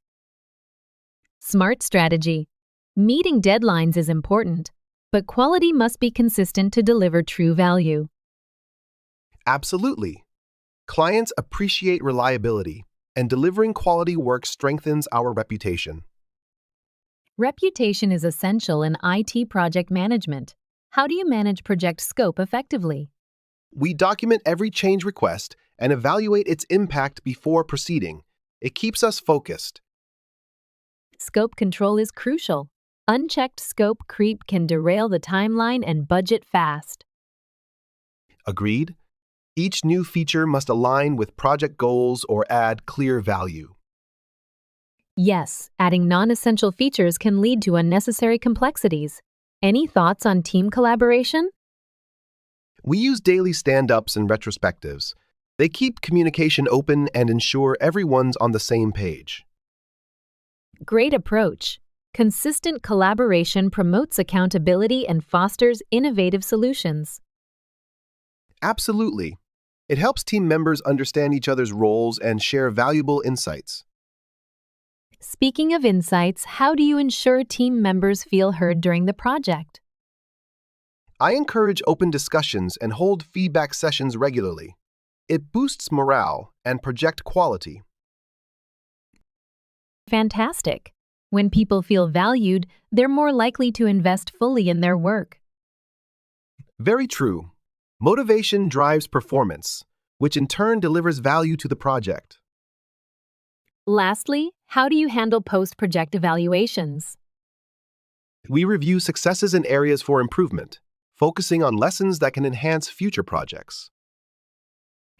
Smart strategy. Meeting deadlines is important, but quality must be consistent to deliver true value. Absolutely. Clients appreciate reliability, and delivering quality work strengthens our reputation. Reputation is essential in IT project management. How do you manage project scope effectively? We document every change request and evaluate its impact before proceeding. It keeps us focused. Scope control is crucial. Unchecked scope creep can derail the timeline and budget fast. Agreed? Each new feature must align with project goals or add clear value. Yes, adding non-essential features can lead to unnecessary complexities. Any thoughts on team collaboration? We use daily stand-ups and retrospectives. They keep communication open and ensure everyone's on the same page. Great approach. Consistent collaboration promotes accountability and fosters innovative solutions. Absolutely. It helps team members understand each other's roles and share valuable insights. Speaking of insights, how do you ensure team members feel heard during the project? I encourage open discussions and hold feedback sessions regularly. It boosts morale and project quality. Fantastic. When people feel valued, they're more likely to invest fully in their work. Very true. Motivation drives performance, which in turn delivers value to the project. Lastly, how do you handle post-project evaluations? We review successes and areas for improvement, focusing on lessons that can enhance future projects.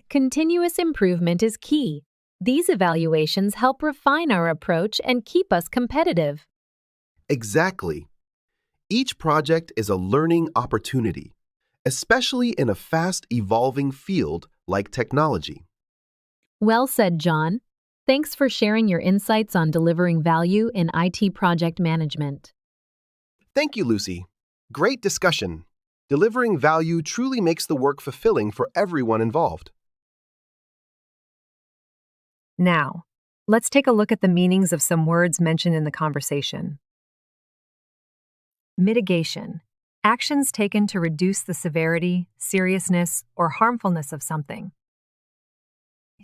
Continuous improvement is key. These evaluations help refine our approach and keep us competitive. Exactly. Each project is a learning opportunity, especially in a fast-evolving field like technology. Well said, John. Thanks for sharing your insights on delivering value in IT project management. Thank you, Lucy. Great discussion. Delivering value truly makes the work fulfilling for everyone involved. Now, let's take a look at the meanings of some words mentioned in the conversation. Mitigation. Actions taken to reduce the severity, seriousness, or harmfulness of something.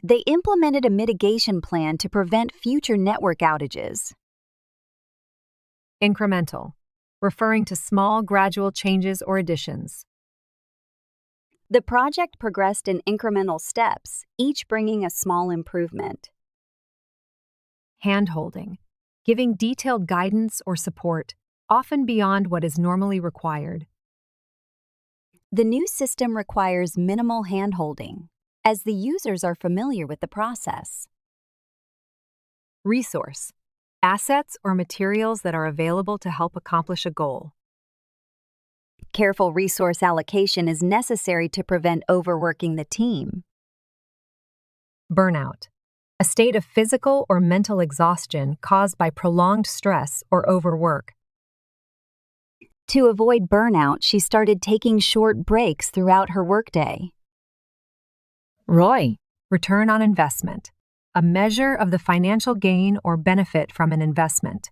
They implemented a mitigation plan to prevent future network outages. Incremental, referring to small, gradual changes or additions. The project progressed in incremental steps, each bringing a small improvement. Hand-holding, giving detailed guidance or support, often beyond what is normally required. The new system requires minimal hand-holding, as the users are familiar with the process. Resource, assets or materials that are available to help accomplish a goal. Careful resource allocation is necessary to prevent overworking the team. Burnout, a state of physical or mental exhaustion caused by prolonged stress or overwork. To avoid burnout, she started taking short breaks throughout her workday. ROI, return on investment, a measure of the financial gain or benefit from an investment.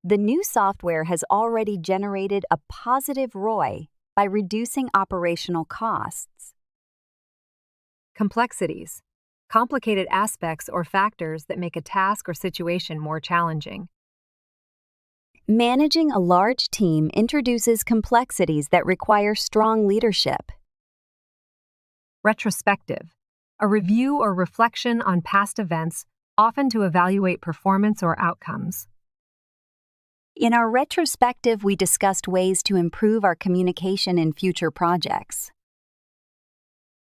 The new software has already generated a positive ROI by reducing operational costs. Complexities, complicated aspects or factors that make a task or situation more challenging. Managing a large team introduces complexities that require strong leadership. Retrospective, a review or reflection on past events, often to evaluate performance or outcomes. In our retrospective, we discussed ways to improve our communication in future projects.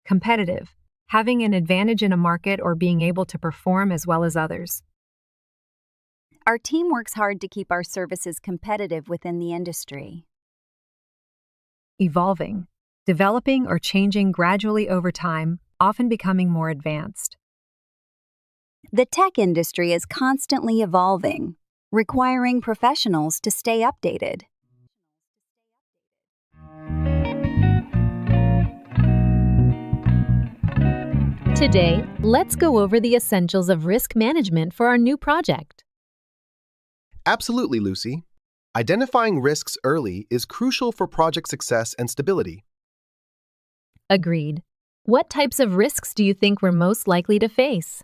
Competitive, having an advantage in a market or being able to perform as well as others. Our team works hard to keep our services competitive within the industry. Evolving, developing or changing gradually over time, often becoming more advanced. The tech industry is constantly evolving, requiring professionals to stay updated. Today, let's go over the essentials of risk management for our new project. Absolutely, Lucy. Identifying risks early is crucial for project success and stability. Agreed. What types of risks do you think we're most likely to face?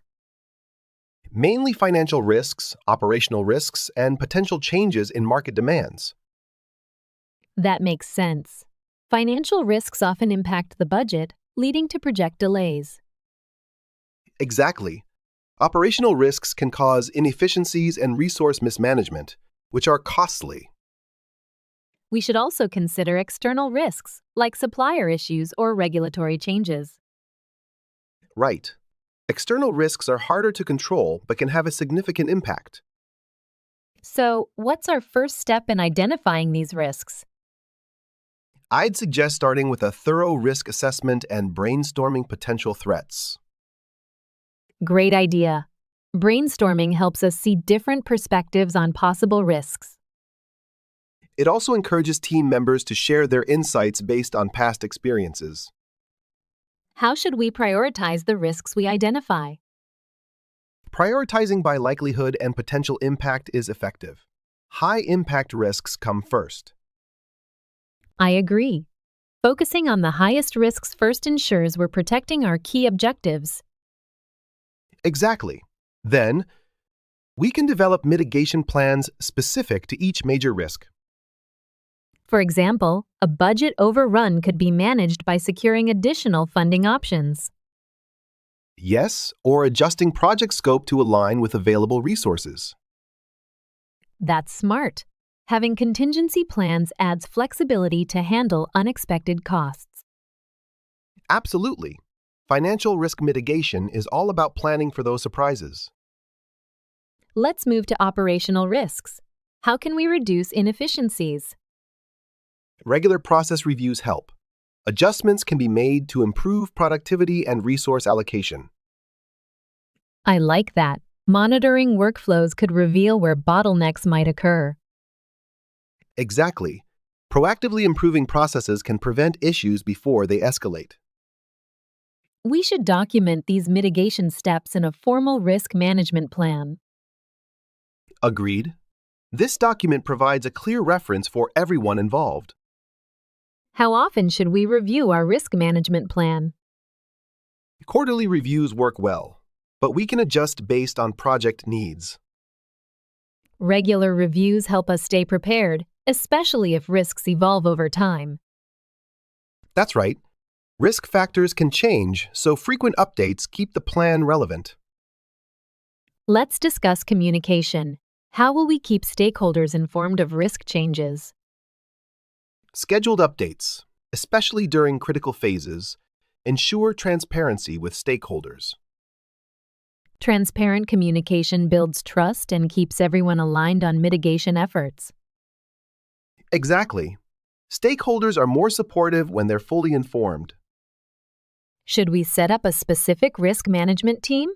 Mainly financial risks, operational risks, and potential changes in market demands. That makes sense. Financial risks often impact the budget, leading to project delays. Exactly. Operational risks can cause inefficiencies and resource mismanagement, which are costly. We should also consider external risks, like supplier issues or regulatory changes. Right. External risks are harder to control but can have a significant impact. So, what's our first step in identifying these risks? I'd suggest starting with a thorough risk assessment and brainstorming potential threats. Great idea. Brainstorming helps us see different perspectives on possible risks. It also encourages team members to share their insights based on past experiences. How should we prioritize the risks we identify? Prioritizing by likelihood and potential impact is effective. High-impact risks come first. I agree. Focusing on the highest risks first ensures we're protecting our key objectives. Exactly. Then, we can develop mitigation plans specific to each major risk. For example, a budget overrun could be managed by securing additional funding options. Yes, or adjusting project scope to align with available resources. That's smart. Having contingency plans adds flexibility to handle unexpected costs. Absolutely. Financial risk mitigation is all about planning for those surprises. Let's move to operational risks. How can we reduce inefficiencies? Regular process reviews help. Adjustments can be made to improve productivity and resource allocation. I like that. Monitoring workflows could reveal where bottlenecks might occur. Exactly. Proactively improving processes can prevent issues before they escalate. We should document these mitigation steps in a formal risk management plan. Agreed. This document provides a clear reference for everyone involved. How often should we review our risk management plan? Quarterly reviews work well, but we can adjust based on project needs. Regular reviews help us stay prepared, especially if risks evolve over time. That's right. Risk factors can change, so frequent updates keep the plan relevant. Let's discuss communication. How will we keep stakeholders informed of risk changes? Scheduled updates, especially during critical phases, ensure transparency with stakeholders. Transparent communication builds trust and keeps everyone aligned on mitigation efforts. Exactly. Stakeholders are more supportive when they're fully informed. Should we set up a specific risk management team?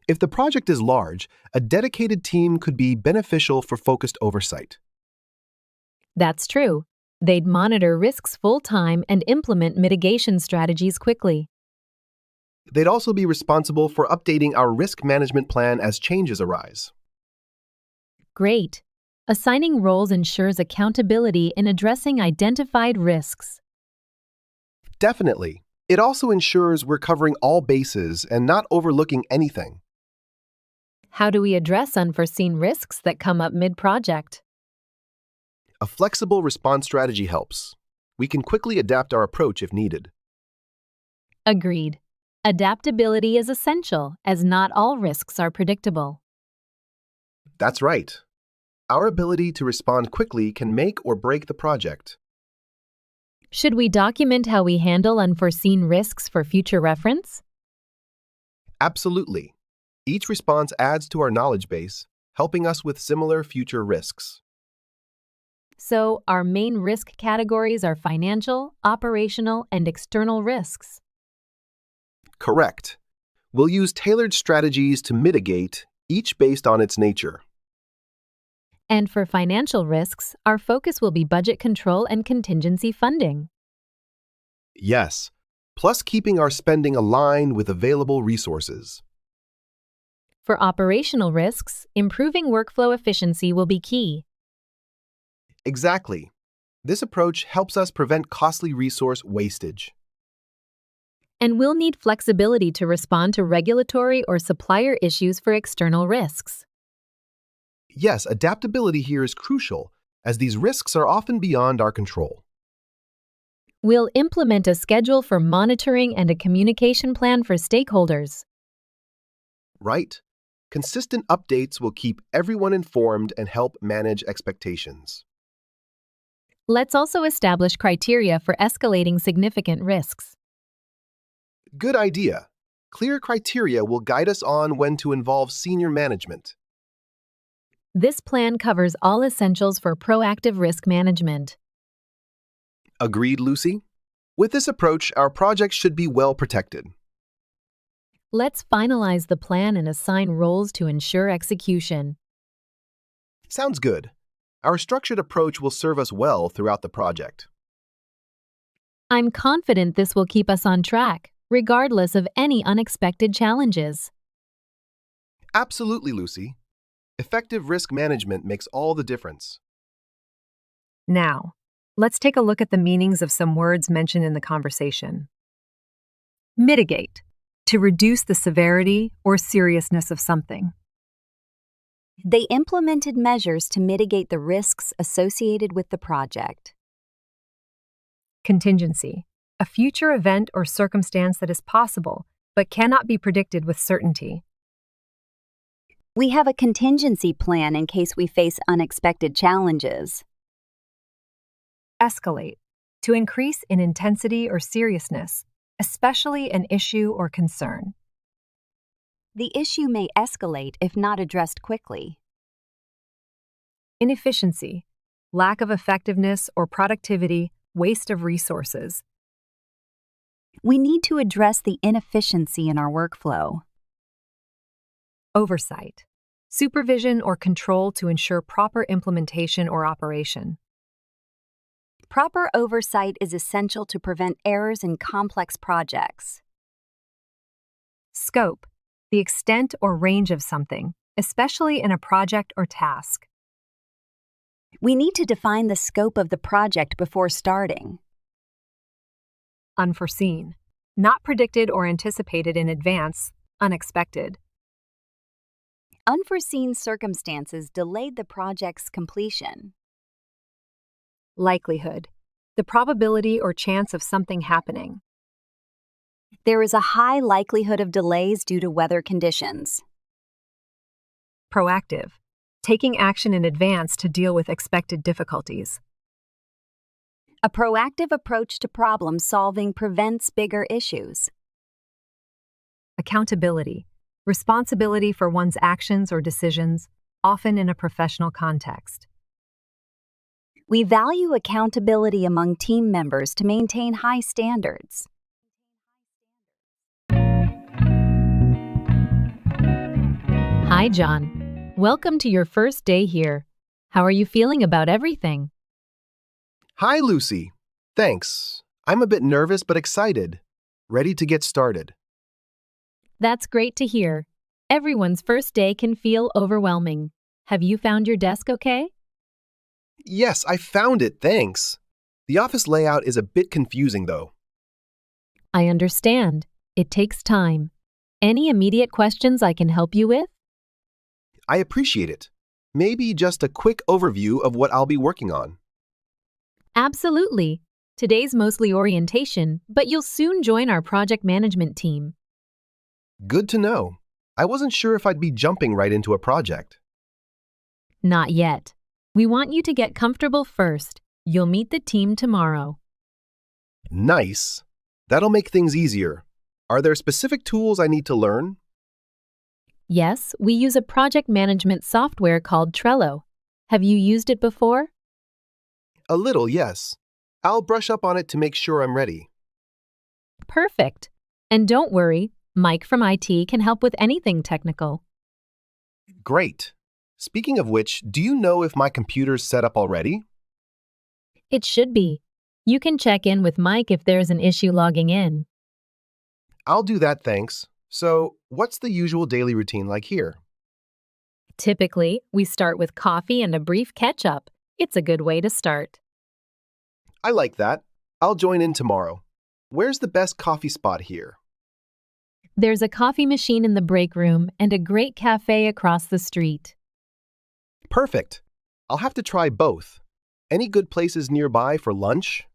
If the project is large, a dedicated team could be beneficial for focused oversight. That's true. They'd monitor risks full-time and implement mitigation strategies quickly. They'd also be responsible for updating our risk management plan as changes arise. Great. Assigning roles ensures accountability in addressing identified risks. Definitely. It also ensures we're covering all bases and not overlooking anything. How do we address unforeseen risks that come up mid-project? A flexible response strategy helps. We can quickly adapt our approach if needed. Agreed. Adaptability is essential, as not all risks are predictable. That's right. Our ability to respond quickly can make or break the project. Should we document how we handle unforeseen risks for future reference? Absolutely. Each response adds to our knowledge base, helping us with similar future risks. So, our main risk categories are financial, operational, and external risks. Correct. We'll use tailored strategies to mitigate, each based on its nature. And for financial risks, our focus will be budget control and contingency funding. Yes, plus keeping our spending aligned with available resources. For operational risks, improving workflow efficiency will be key. Exactly. This approach helps us prevent costly resource wastage. And we'll need flexibility to respond to regulatory or supplier issues for external risks. Yes, adaptability here is crucial, as these risks are often beyond our control. We'll implement a schedule for monitoring and a communication plan for stakeholders. Right. Consistent updates will keep everyone informed and help manage expectations. Let's also establish criteria for escalating significant risks. Good idea. Clear criteria will guide us on when to involve senior management. This plan covers all essentials for proactive risk management. Agreed, Lucy? With this approach, our project should be well protected. Let's finalize the plan and assign roles to ensure execution. Sounds good. Our structured approach will serve us well throughout the project. I'm confident this will keep us on track, regardless of any unexpected challenges. Absolutely, Lucy. Effective risk management makes all the difference. Now, let's take a look at the meanings of some words mentioned in the conversation. Mitigate, to reduce the severity or seriousness of something. They implemented measures to mitigate the risks associated with the project. Contingency, a future event or circumstance that is possible but cannot be predicted with certainty. We have a contingency plan in case we face unexpected challenges. Escalate, to increase in intensity or seriousness, especially an issue or concern. The issue may escalate if not addressed quickly. Inefficiency, lack of effectiveness or productivity, waste of resources. We need to address the inefficiency in our workflow. Oversight, supervision or control to ensure proper implementation or operation. Proper oversight is essential to prevent errors in complex projects. Scope, the extent or range of something, especially in a project or task. We need to define the scope of the project before starting. Unforeseen, not predicted or anticipated in advance, unexpected. Unforeseen circumstances delayed the project's completion. Likelihood, the probability or chance of something happening. There is a high likelihood of delays due to weather conditions. Proactive, taking action in advance to deal with expected difficulties. A proactive approach to problem solving prevents bigger issues. Accountability, responsibility for one's actions or decisions, often in a professional context. We value accountability among team members to maintain high standards. Hi, John. Welcome to your first day here. How are you feeling about everything? Hi, Lucy. Thanks. I'm a bit nervous but excited. Ready to get started. That's great to hear. Everyone's first day can feel overwhelming. Have you found your desk okay? Yes, I found it, thanks. The office layout is a bit confusing, though. I understand. It takes time. Any immediate questions I can help you with? I appreciate it. Maybe just a quick overview of what I'll be working on. Absolutely. Today's mostly orientation, but you'll soon join our project management team. Good to know. I wasn't sure if I'd be jumping right into a project. Not yet. We want you to get comfortable first. You'll meet the team tomorrow. Nice. That'll make things easier. Are there specific tools I need to learn? Yes, we use a project management software called Trello. Have you used it before? A little, yes. I'll brush up on it to make sure I'm ready. Perfect. And don't worry, Mike from IT can help with anything technical. Great. Speaking of which, do you know if my computer's set up already? It should be. You can check in with Mike if there's an issue logging in. I'll do that, thanks. So, what's the usual daily routine like here? Typically, we start with coffee and a brief catch-up. It's a good way to start. I like that. I'll join in tomorrow. Where's the best coffee spot here? There's a coffee machine in the break room and a great cafe across the street. Perfect. I'll have to try both. Any good places nearby for lunch?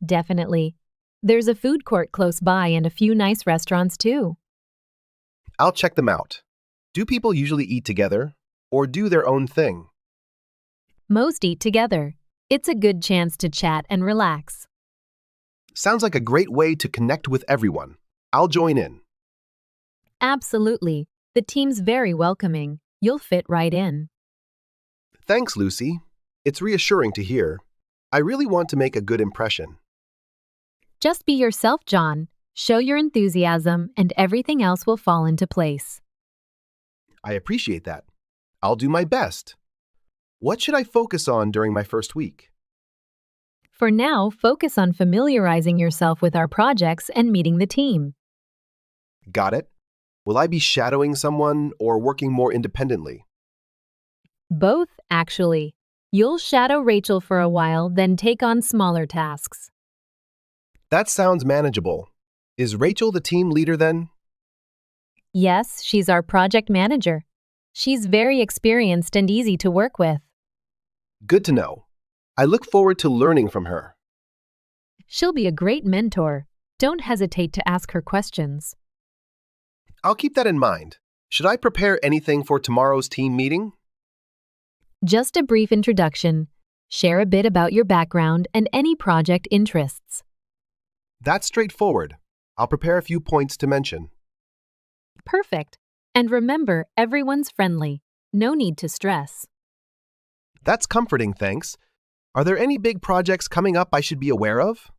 Definitely. There's a food court close by and a few nice restaurants too. I'll check them out. Do people usually eat together or do their own thing? Most eat together. It's a good chance to chat and relax. Sounds like a great way to connect with everyone. I'll join in. Absolutely. The team's very welcoming. You'll fit right in. Thanks, Lucy. It's reassuring to hear. I really want to make a good impression. Just be yourself, John. Show your enthusiasm, and everything else will fall into place. I appreciate that. I'll do my best. What should I focus on during my first week? For now, focus on familiarizing yourself with our projects and meeting the team. Got it. Will I be shadowing someone or working more independently? Both, actually. You'll shadow Rachel for a while, then take on smaller tasks. That sounds manageable. Is Rachel the team leader then? Yes, she's our project manager. She's very experienced and easy to work with. Good to know. I look forward to learning from her. She'll be a great mentor. Don't hesitate to ask her questions. I'll keep that in mind. Should I prepare anything for tomorrow's team meeting? Just a brief introduction. Share a bit about your background and any project interests. That's straightforward. I'll prepare a few points to mention. Perfect. And remember, everyone's friendly. No need to stress. That's comforting, thanks. Are there any big projects coming up I should be aware of?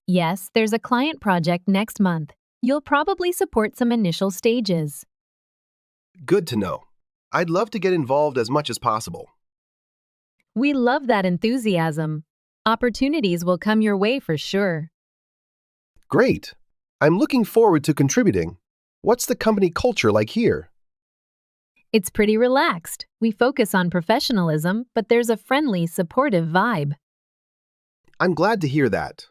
Yes, there's a client project next month. You'll probably support some initial stages. Good to know. I'd love to get involved as much as possible. We love that enthusiasm. Opportunities will come your way for sure. Great. I'm looking forward to contributing. What's the company culture like here? It's pretty relaxed. We focus on professionalism, but there's a friendly, supportive vibe. I'm glad to hear that.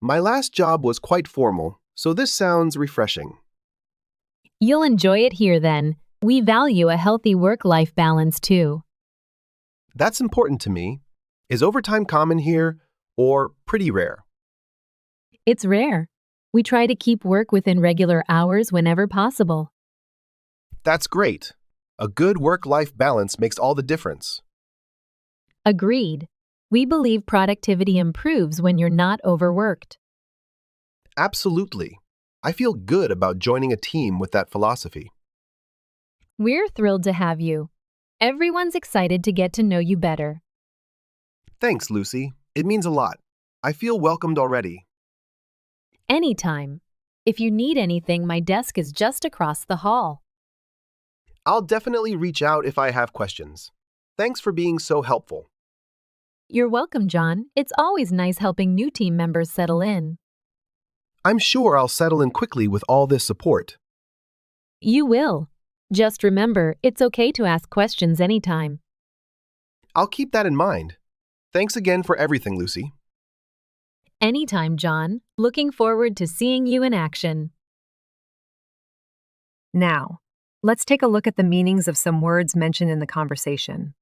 My last job was quite formal, so this sounds refreshing. You'll enjoy it here then. We value a healthy work-life balance too. That's important to me. Is overtime common here or pretty rare? It's rare. We try to keep work within regular hours whenever possible. That's great. A good work-life balance makes all the difference. Agreed. We believe productivity improves when you're not overworked. Absolutely. I feel good about joining a team with that philosophy. We're thrilled to have you. Everyone's excited to get to know you better. Thanks, Lucy. It means a lot. I feel welcomed already. Anytime. If you need anything, my desk is just across the hall. I'll definitely reach out if I have questions. Thanks for being so helpful. You're welcome, John. It's always nice helping new team members settle in. I'm sure I'll settle in quickly with all this support. You will. Just remember, it's okay to ask questions anytime. I'll keep that in mind. Thanks again for everything, Lucy. Anytime, John. Looking forward to seeing you in action. Now, let's take a look at the meanings of some words mentioned in the conversation.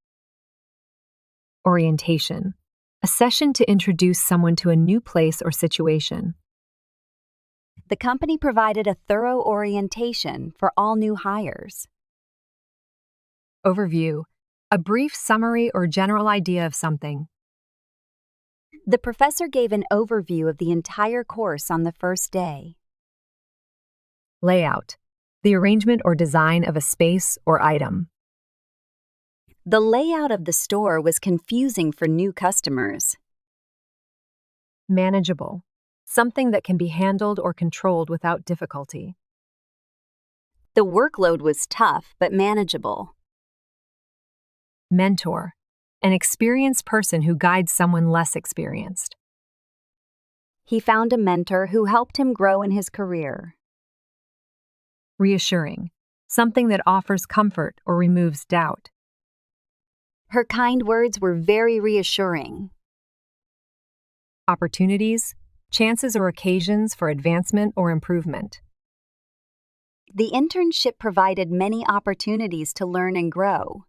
Orientation, a session to introduce someone to a new place or situation. The company provided a thorough orientation for all new hires. Overview, a brief summary or general idea of something. The professor gave an overview of the entire course on the first day. Layout, the arrangement or design of a space or item. The layout of the store was confusing for new customers. Manageable, something that can be handled or controlled without difficulty. The workload was tough but manageable. Mentor, an experienced person who guides someone less experienced. He found a mentor who helped him grow in his career. Reassuring, something that offers comfort or removes doubt. Her kind words were very reassuring. Opportunities, chances or occasions for advancement or improvement. The internship provided many opportunities to learn and grow.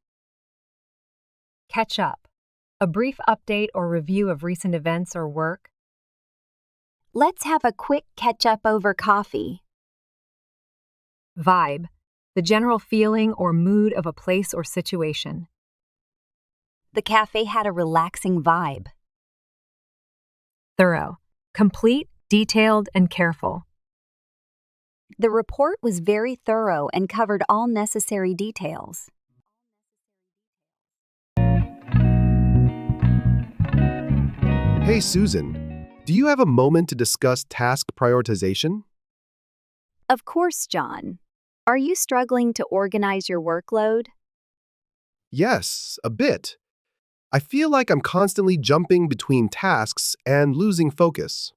Catch up, a brief update or review of recent events or work. Let's have a quick catch-up over coffee. Vibe, the general feeling or mood of a place or situation. The cafe had a relaxing vibe. Thorough, complete, detailed, and careful. The report was very thorough and covered all necessary details. Hey, Susan. Do you have a moment to discuss task prioritization? Of course, John. Are you struggling to organize your workload? Yes, a bit. I feel like I'm constantly jumping between tasks and losing focus.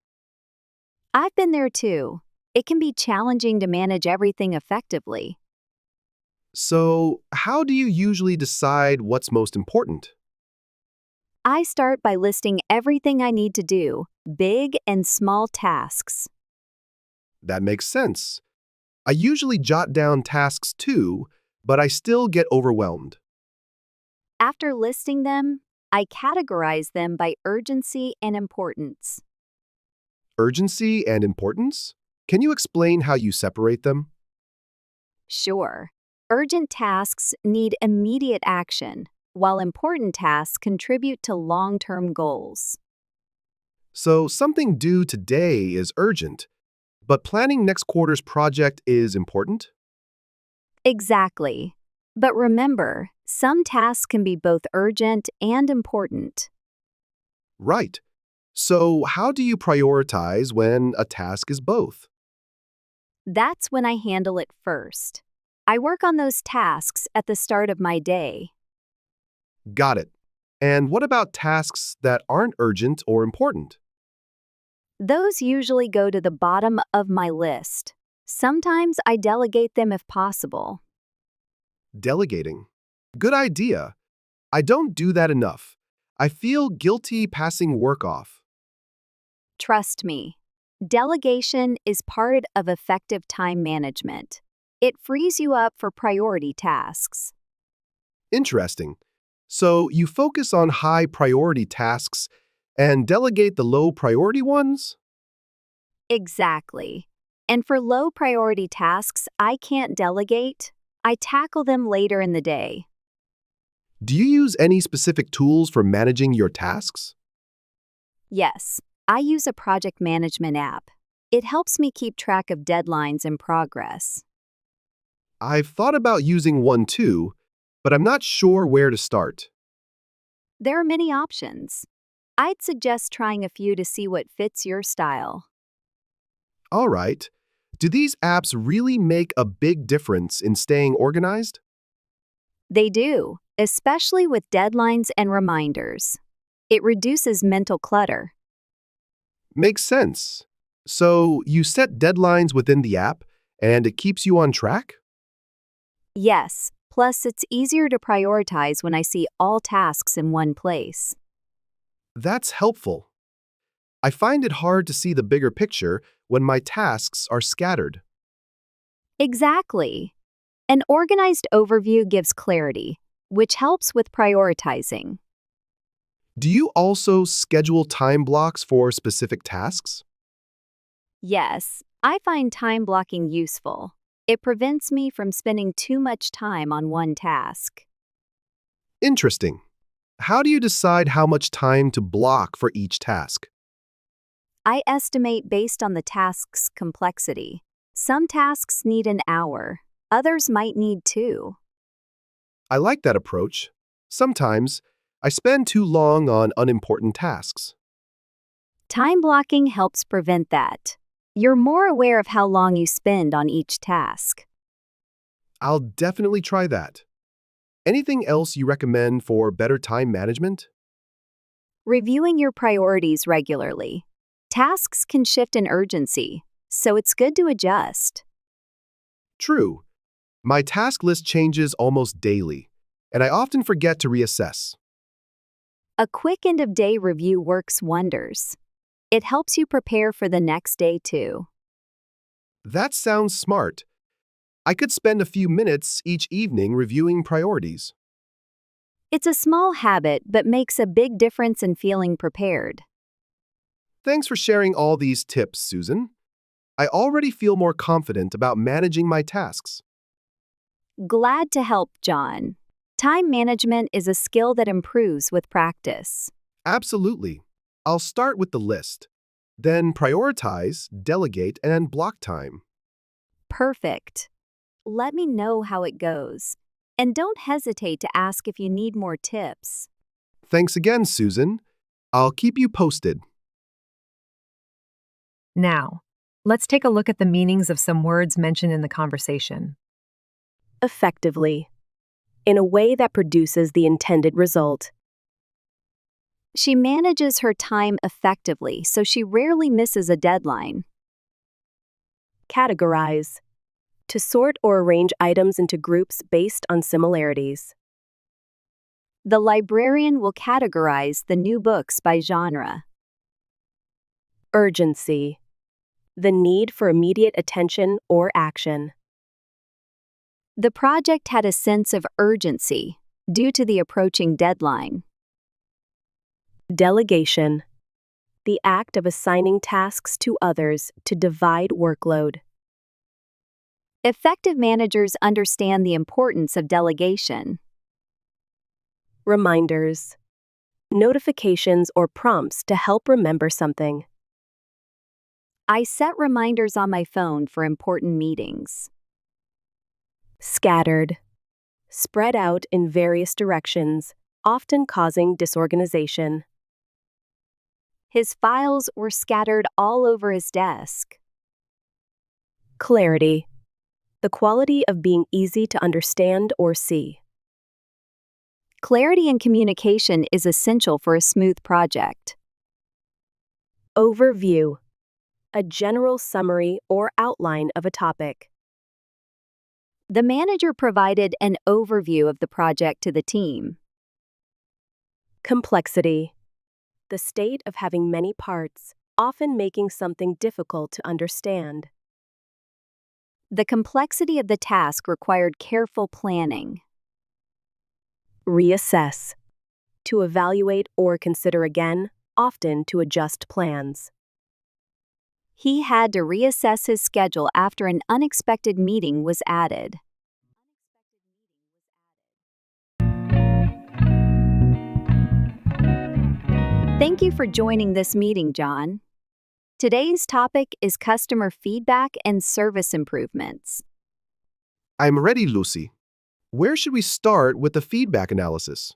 I've been there too. It can be challenging to manage everything effectively. So, how do you usually decide what's most important? I start by listing everything I need to do, big and small tasks. That makes sense. I usually jot down tasks too, but I still get overwhelmed. After listing them, I categorize them by urgency and importance. Urgency and importance? Can you explain how you separate them? Sure, urgent tasks need immediate action, while important tasks contribute to long-term goals. So, something due today is urgent, but planning next quarter's project is important? Exactly. But remember, some tasks can be both urgent and important. Right. So, how do you prioritize when a task is both? That's when I handle it first. I work on those tasks at the start of my day. Got it. And what about tasks that aren't urgent or important? Those usually go to the bottom of my list. Sometimes I delegate them if possible. Delegating. Good idea. I don't do that enough. I feel guilty passing work off. Trust me, Delegation is part of effective time management. It frees you up for priority tasks. Interesting. So you focus on high priority tasks and delegate the low priority ones? Exactly. And for low priority tasks I can't delegate, I tackle them later in the day. Do you use any specific tools for managing your tasks? Yes, I use a project management app. It helps me keep track of deadlines and progress. I've thought about using one too, but I'm not sure where to start. There are many options. I'd suggest trying a few to see what fits your style. All right. Do these apps really make a big difference in staying organized? They do, especially with deadlines and reminders. It reduces mental clutter. Makes sense. So you set deadlines within the app and it keeps you on track? Yes, plus it's easier to prioritize when I see all tasks in one place. That's helpful. I find it hard to see the bigger picture when my tasks are scattered. Exactly. An organized overview gives clarity, which helps with prioritizing. Do you also schedule time blocks for specific tasks? Yes, I find time blocking useful. It prevents me from spending too much time on one task. Interesting. How do you decide how much time to block for each task? I estimate based on the task's complexity. Some tasks need an hour, others might need 2. I like that approach. Sometimes, I spend too long on unimportant tasks. Time blocking helps prevent that. You're more aware of how long you spend on each task. I'll definitely try that. Anything else you recommend for better time management? Reviewing your priorities regularly. Tasks can shift in urgency, so it's good to adjust. True. My task list changes almost daily, and I often forget to reassess. A quick end-of-day review works wonders. It helps you prepare for the next day too. That sounds smart. I could spend a few minutes each evening reviewing priorities. It's a small habit but makes a big difference in feeling prepared. Thanks for sharing all these tips, Susan. I already feel more confident about managing my tasks. Glad to help, John. Time management is a skill that improves with practice. Absolutely. I'll start with the list, then prioritize, delegate, and block time. Perfect. Let me know how it goes. And don't hesitate to ask if you need more tips. Thanks again, Susan. I'll keep you posted. Now, let's take a look at the meanings of some words mentioned in the conversation. Effectively, in a way that produces the intended result. She manages her time effectively, so she rarely misses a deadline. Categorize, to sort or arrange items into groups based on similarities. The librarian will categorize the new books by genre. Urgency, the need for immediate attention or action. The project had a sense of urgency due to the approaching deadline. Delegation, the act of assigning tasks to others to divide workload. Effective managers understand the importance of delegation. Reminders, notifications or prompts to help remember something. I set reminders on my phone for important meetings. Scattered, spread out in various directions, often causing disorganization. His files were scattered all over his desk. Clarity, the quality of being easy to understand or see. Clarity in communication is essential for a smooth project. Overview, a general summary or outline of a topic. The manager provided an overview of the project to the team. Complexity, the state of having many parts, often making something difficult to understand. The complexity of the task required careful planning. Reassess. To evaluate or consider again, often to adjust plans. He had to reassess his schedule after an unexpected meeting was added. Thank you for joining this meeting, John. Today's topic is customer feedback and service improvements. I'm ready, Lucy. Where should we start with the feedback analysis?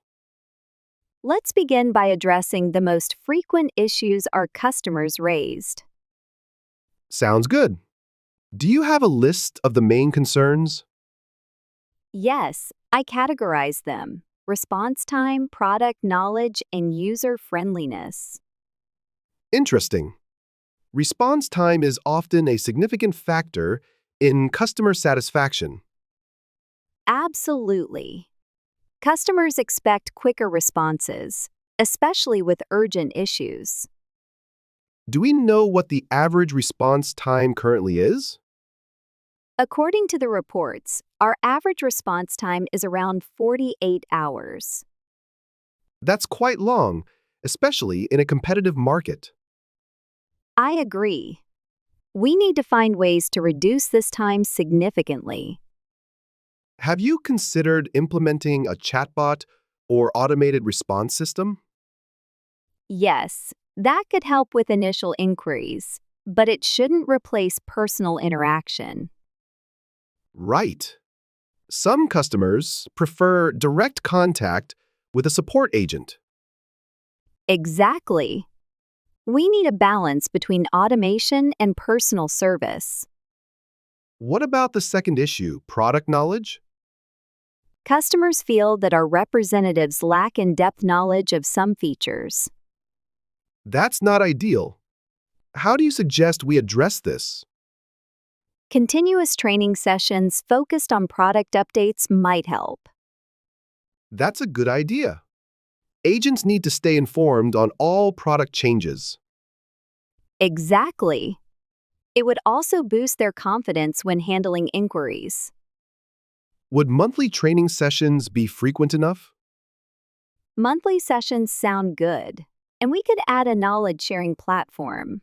Let's begin by addressing the most frequent issues our customers raised. Sounds good. Do you have a list of the main concerns? Yes, I categorize them: response time, product knowledge, and user friendliness. Interesting. Response time is often a significant factor in customer satisfaction. Absolutely. Customers expect quicker responses, especially with urgent issues. Do we know what the average response time currently is? According to the reports, our average response time is around 48 hours. That's quite long, especially in a competitive market. I agree. We need to find ways to reduce this time significantly. Have you considered implementing a chatbot or automated response system? Yes, that could help with initial inquiries, but it shouldn't replace personal interaction. Right. Some customers prefer direct contact with a support agent. Exactly. We need a balance between automation and personal service. What about the second issue, product knowledge? Customers feel that our representatives lack in-depth knowledge of some features. That's not ideal. How do you suggest we address this? Continuous training sessions focused on product updates might help. That's a good idea. Agents need to stay informed on all product changes. Exactly. It would also boost their confidence when handling inquiries. Would monthly training sessions be frequent enough? Monthly sessions sound good, and we could add a knowledge-sharing platform.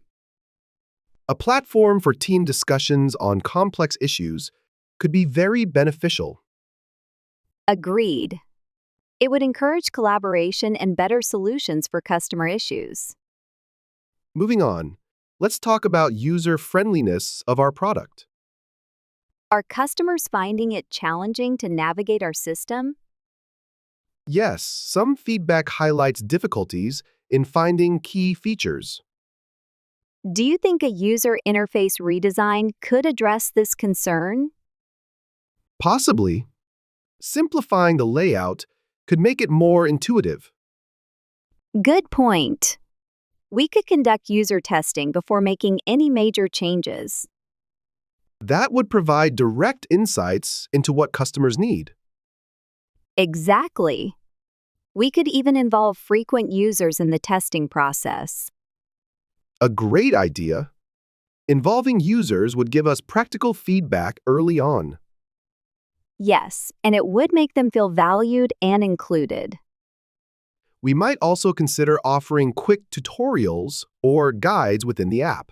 A platform for team discussions on complex issues could be very beneficial. Agreed. It would encourage collaboration and better solutions for customer issues. Moving on, let's talk about user friendliness of our product. Are customers finding it challenging to navigate our system? Yes, some feedback highlights difficulties in finding key features. Do you think a user interface redesign could address this concern? Possibly. Simplifying the layout could make it more intuitive. Good point. We could conduct user testing before making any major changes. That would provide direct insights into what customers need. Exactly. We could even involve frequent users in the testing process. A great idea. Involving users would give us practical feedback early on. Yes, and it would make them feel valued and included. We might also consider offering quick tutorials or guides within the app.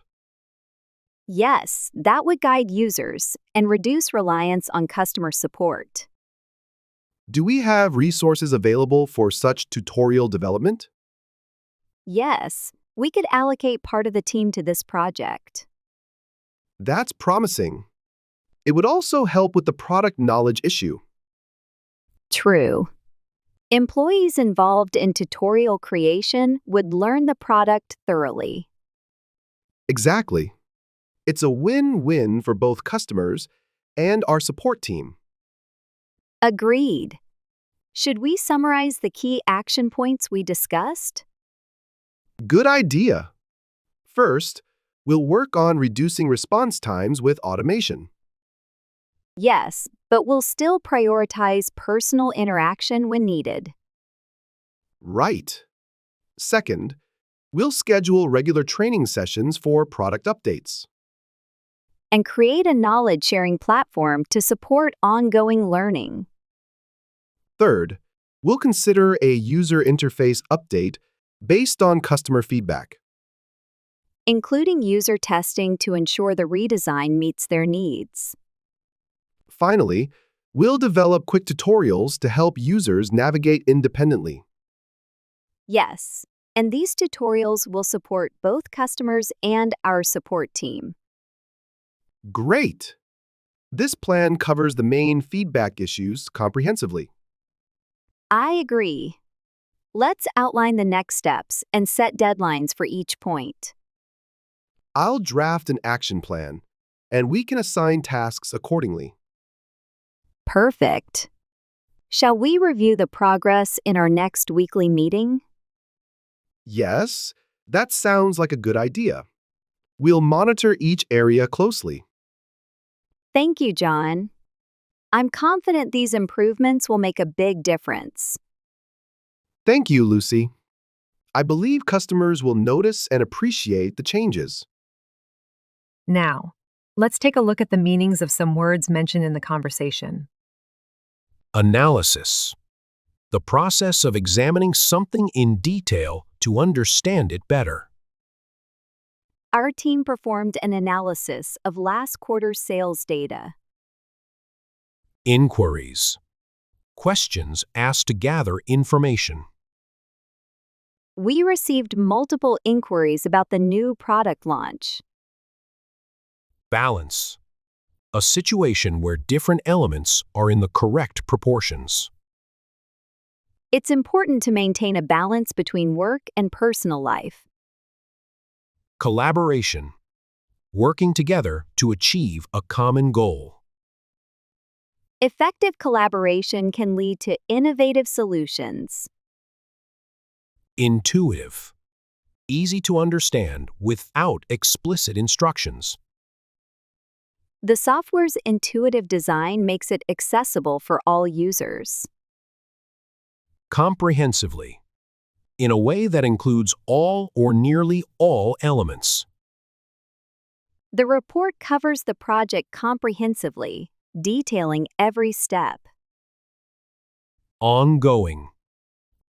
Yes, that would guide users and reduce reliance on customer support. Do we have resources available for such tutorial development? Yes, we could allocate part of the team to this project. That's promising. It would also help with the product knowledge issue. True. Employees involved in tutorial creation would learn the product thoroughly. Exactly. It's a win-win for both customers and our support team. Agreed. Should we summarize the key action points we discussed? Good idea. First, we'll work on reducing response times with automation. Yes, but we'll still prioritize personal interaction when needed. Right. Second, We'll schedule regular training sessions for product updates. And create a knowledge sharing platform to support ongoing learning. Third, we'll consider a user interface update based on customer feedback. Including user testing to ensure the redesign meets their needs. Finally, we'll develop quick tutorials to help users navigate independently. Yes, and these tutorials will support both customers and our support team. Great! This plan covers the main feedback issues comprehensively. I agree. Let's outline the next steps and set deadlines for each point. I'll draft an action plan, and we can assign tasks accordingly. Perfect. Shall we review the progress in our next weekly meeting? Yes, that sounds like a good idea. We'll monitor each area closely. Thank you, John. I'm confident these improvements will make a big difference. Thank you, Lucy. I believe customers will notice and appreciate the changes. Now, let's take a look at the meanings of some words mentioned in the conversation. Analysis. The process of examining something in detail to understand it better. Our team performed an analysis of last quarter's sales data. Inquiries. Questions asked to gather information. We received multiple inquiries about the new product launch. Balance. A situation where different elements are in the correct proportions. It's important to maintain a balance between work and personal life. Collaboration. Working together to achieve a common goal. Effective collaboration can lead to innovative solutions. Intuitive. Easy to understand without explicit instructions. The software's intuitive design makes it accessible for all users. Comprehensively. In a way that includes all or nearly all elements. The report covers the project comprehensively, detailing every step. Ongoing.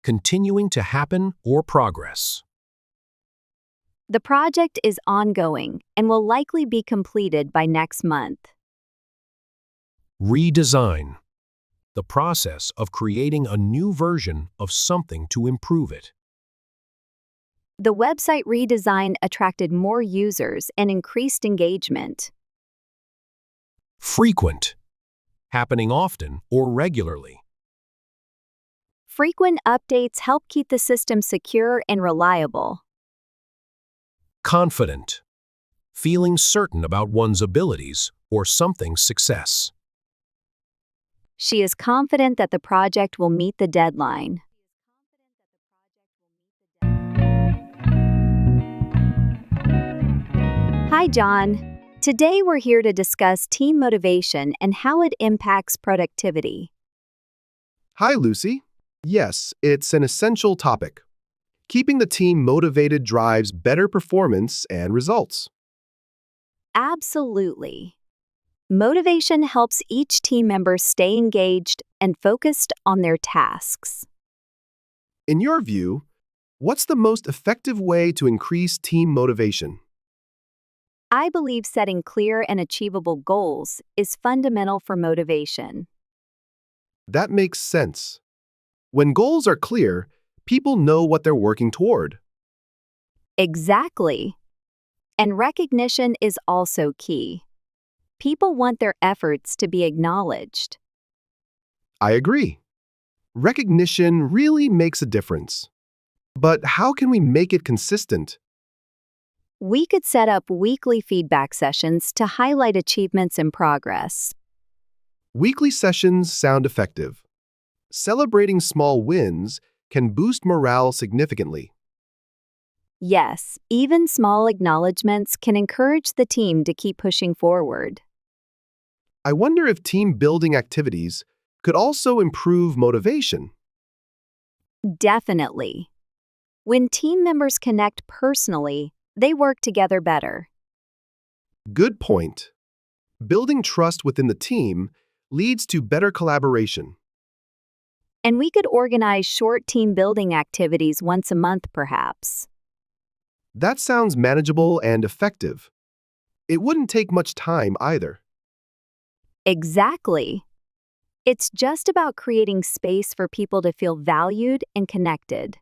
Continuing to happen or progress. The project is ongoing and will likely be completed by next month. Redesign. The process of creating a new version of something to improve it. The website redesign attracted more users and increased engagement. Frequent. Happening often or regularly. Frequent updates help keep the system secure and reliable. Confident. Feeling certain about one's abilities or something's success. She is confident that the project will meet the deadline. Hi, John. Today we're here to discuss team motivation and how it impacts productivity. Hi, Lucy. Yes, it's an essential topic. Keeping the team motivated drives better performance and results. Absolutely. Motivation helps each team member stay engaged and focused on their tasks. In your view, what's the most effective way to increase team motivation? I believe setting clear and achievable goals is fundamental for motivation. That makes sense. When goals are clear, people know what they're working toward. Exactly. And recognition is also key. People want their efforts to be acknowledged. I agree. Recognition really makes a difference. But how can we make it consistent? We could set up weekly feedback sessions to highlight achievements and progress. Weekly sessions sound effective. Celebrating small wins can boost morale significantly. Yes, even small acknowledgments can encourage the team to keep pushing forward. I wonder if team building activities could also improve motivation. Definitely. When team members connect personally, they work together better. Good point. Building trust within the team leads to better collaboration. And we could organize short team building activities once a month, perhaps. That sounds manageable and effective. It wouldn't take much time either. Exactly. It's just about creating space for people to feel valued and connected.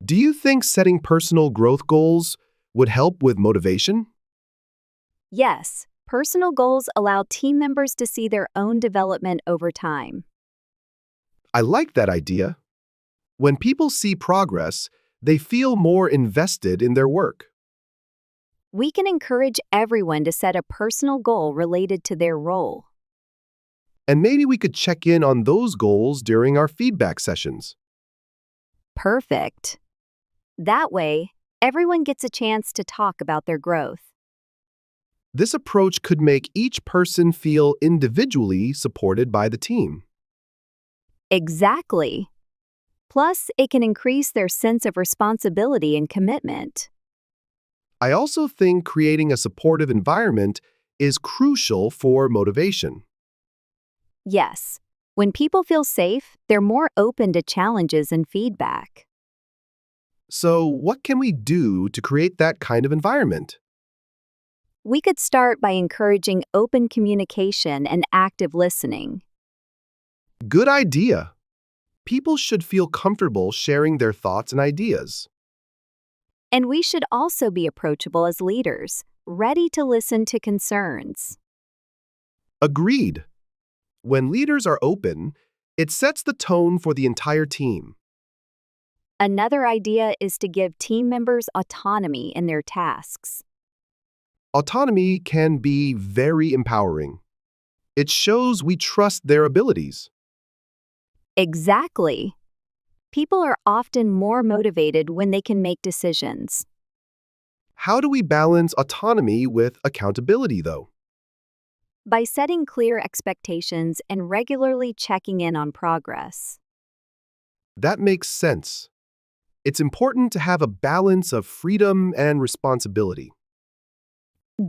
Do you think setting personal growth goals would help with motivation? Yes, personal goals allow team members to see their own development over time. I like that idea. When people see progress, they feel more invested in their work. We can encourage everyone to set a personal goal related to their role. And maybe we could check in on those goals during our feedback sessions. Perfect. That way, everyone gets a chance to talk about their growth. This approach could make each person feel individually supported by the team. Exactly. Plus, it can increase their sense of responsibility and commitment. I also think creating a supportive environment is crucial for motivation. Yes, when people feel safe, they're more open to challenges and feedback. So, what can we do to create that kind of environment? We could start by encouraging open communication and active listening. Good idea. People should feel comfortable sharing their thoughts and ideas. And we should also be approachable as leaders, ready to listen to concerns. Agreed. When leaders are open, it sets the tone for the entire team. Another idea is to give team members autonomy in their tasks. Autonomy can be very empowering. It shows we trust their abilities. Exactly. People are often more motivated when they can make decisions. How do we balance autonomy with accountability, though? By setting clear expectations and regularly checking in on progress. That makes sense. It's important to have a balance of freedom and responsibility.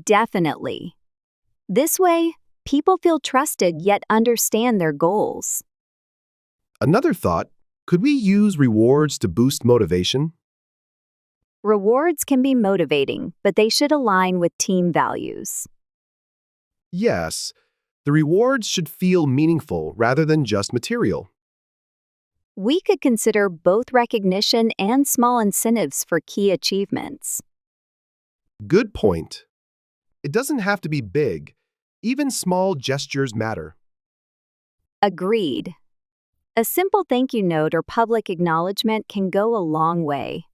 Definitely. This way, people feel trusted yet understand their goals. Another thought, could we use rewards to boost motivation? Rewards can be motivating, but they should align with team values. Yes, the rewards should feel meaningful rather than just material. We could consider both recognition and small incentives for key achievements. Good point. It doesn't have to be big. Even small gestures matter. Agreed. A simple thank you note or public acknowledgement can go a long way.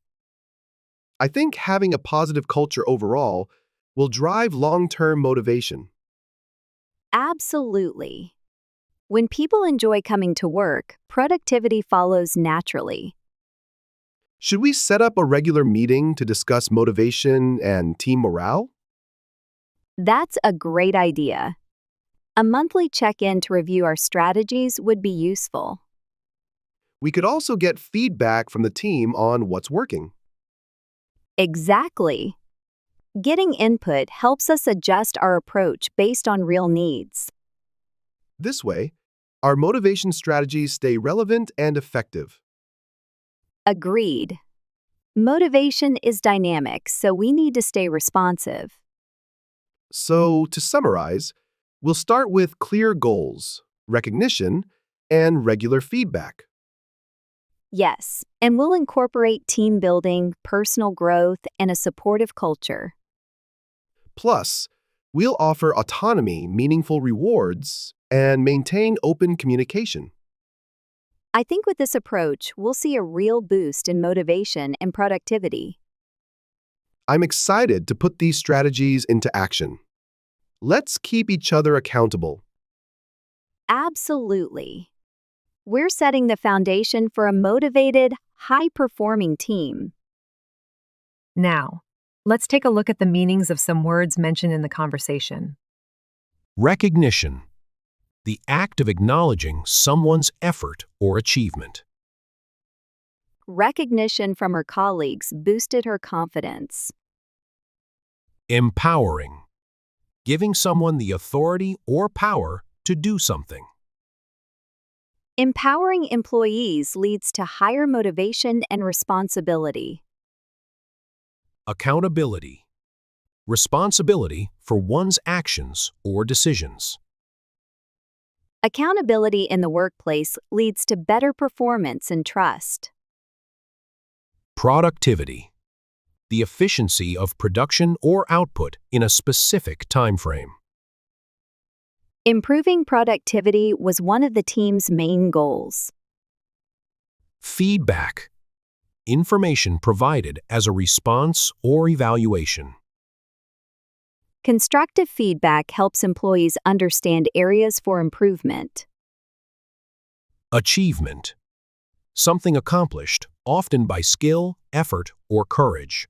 I think having a positive culture overall will drive long-term motivation. Absolutely. When people enjoy coming to work, productivity follows naturally. Should we set up a regular meeting to discuss motivation and team morale? That's a great idea. A monthly check-in to review our strategies would be useful. We could also get feedback from the team on what's working. Exactly. Getting input helps us adjust our approach based on real needs. This way, our motivation strategies stay relevant and effective. Agreed. Motivation is dynamic, so we need to stay responsive. So, to summarize, we'll start with clear goals, recognition, and regular feedback. Yes, and we'll incorporate team building, personal growth, and a supportive culture. Plus, we'll offer autonomy, meaningful rewards, and maintain open communication. I think with this approach, we'll see a real boost in motivation and productivity. I'm excited to put these strategies into action. Let's keep each other accountable. Absolutely. We're setting the foundation for a motivated, high-performing team. Now, let's take a look at the meanings of some words mentioned in the conversation. Recognition. The act of acknowledging someone's effort or achievement. recognition from her colleagues boosted her confidence. Empowering. Giving someone the authority or power to do something. Empowering employees leads to higher motivation and responsibility. Accountability. Responsibility for one's actions or decisions. Accountability in the workplace leads to better performance and trust. Productivity. The efficiency of production or output in a specific time frame. Improving productivity was one of the team's main goals. Feedback. Information provided as a response or evaluation. Constructive feedback helps employees understand areas for improvement. Achievement. Something accomplished, often by skill, effort, or courage.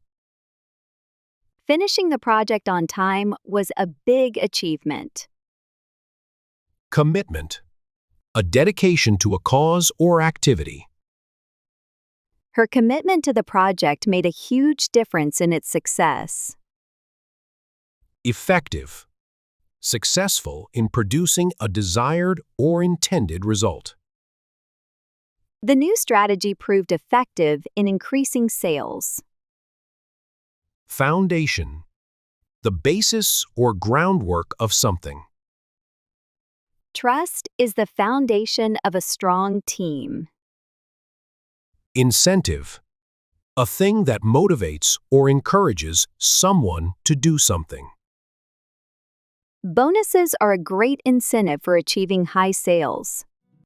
Finishing the project on time was a big achievement. Commitment. A dedication to a cause or activity. Her commitment to the project made a huge difference in its success. Effective. Successful in producing a desired or intended result. The new strategy proved effective in increasing sales. Foundation. The basis or groundwork of something. Trust is the foundation of a strong team. Incentive. A thing that motivates or encourages someone to do something. Bonuses are a great incentive for achieving high sales.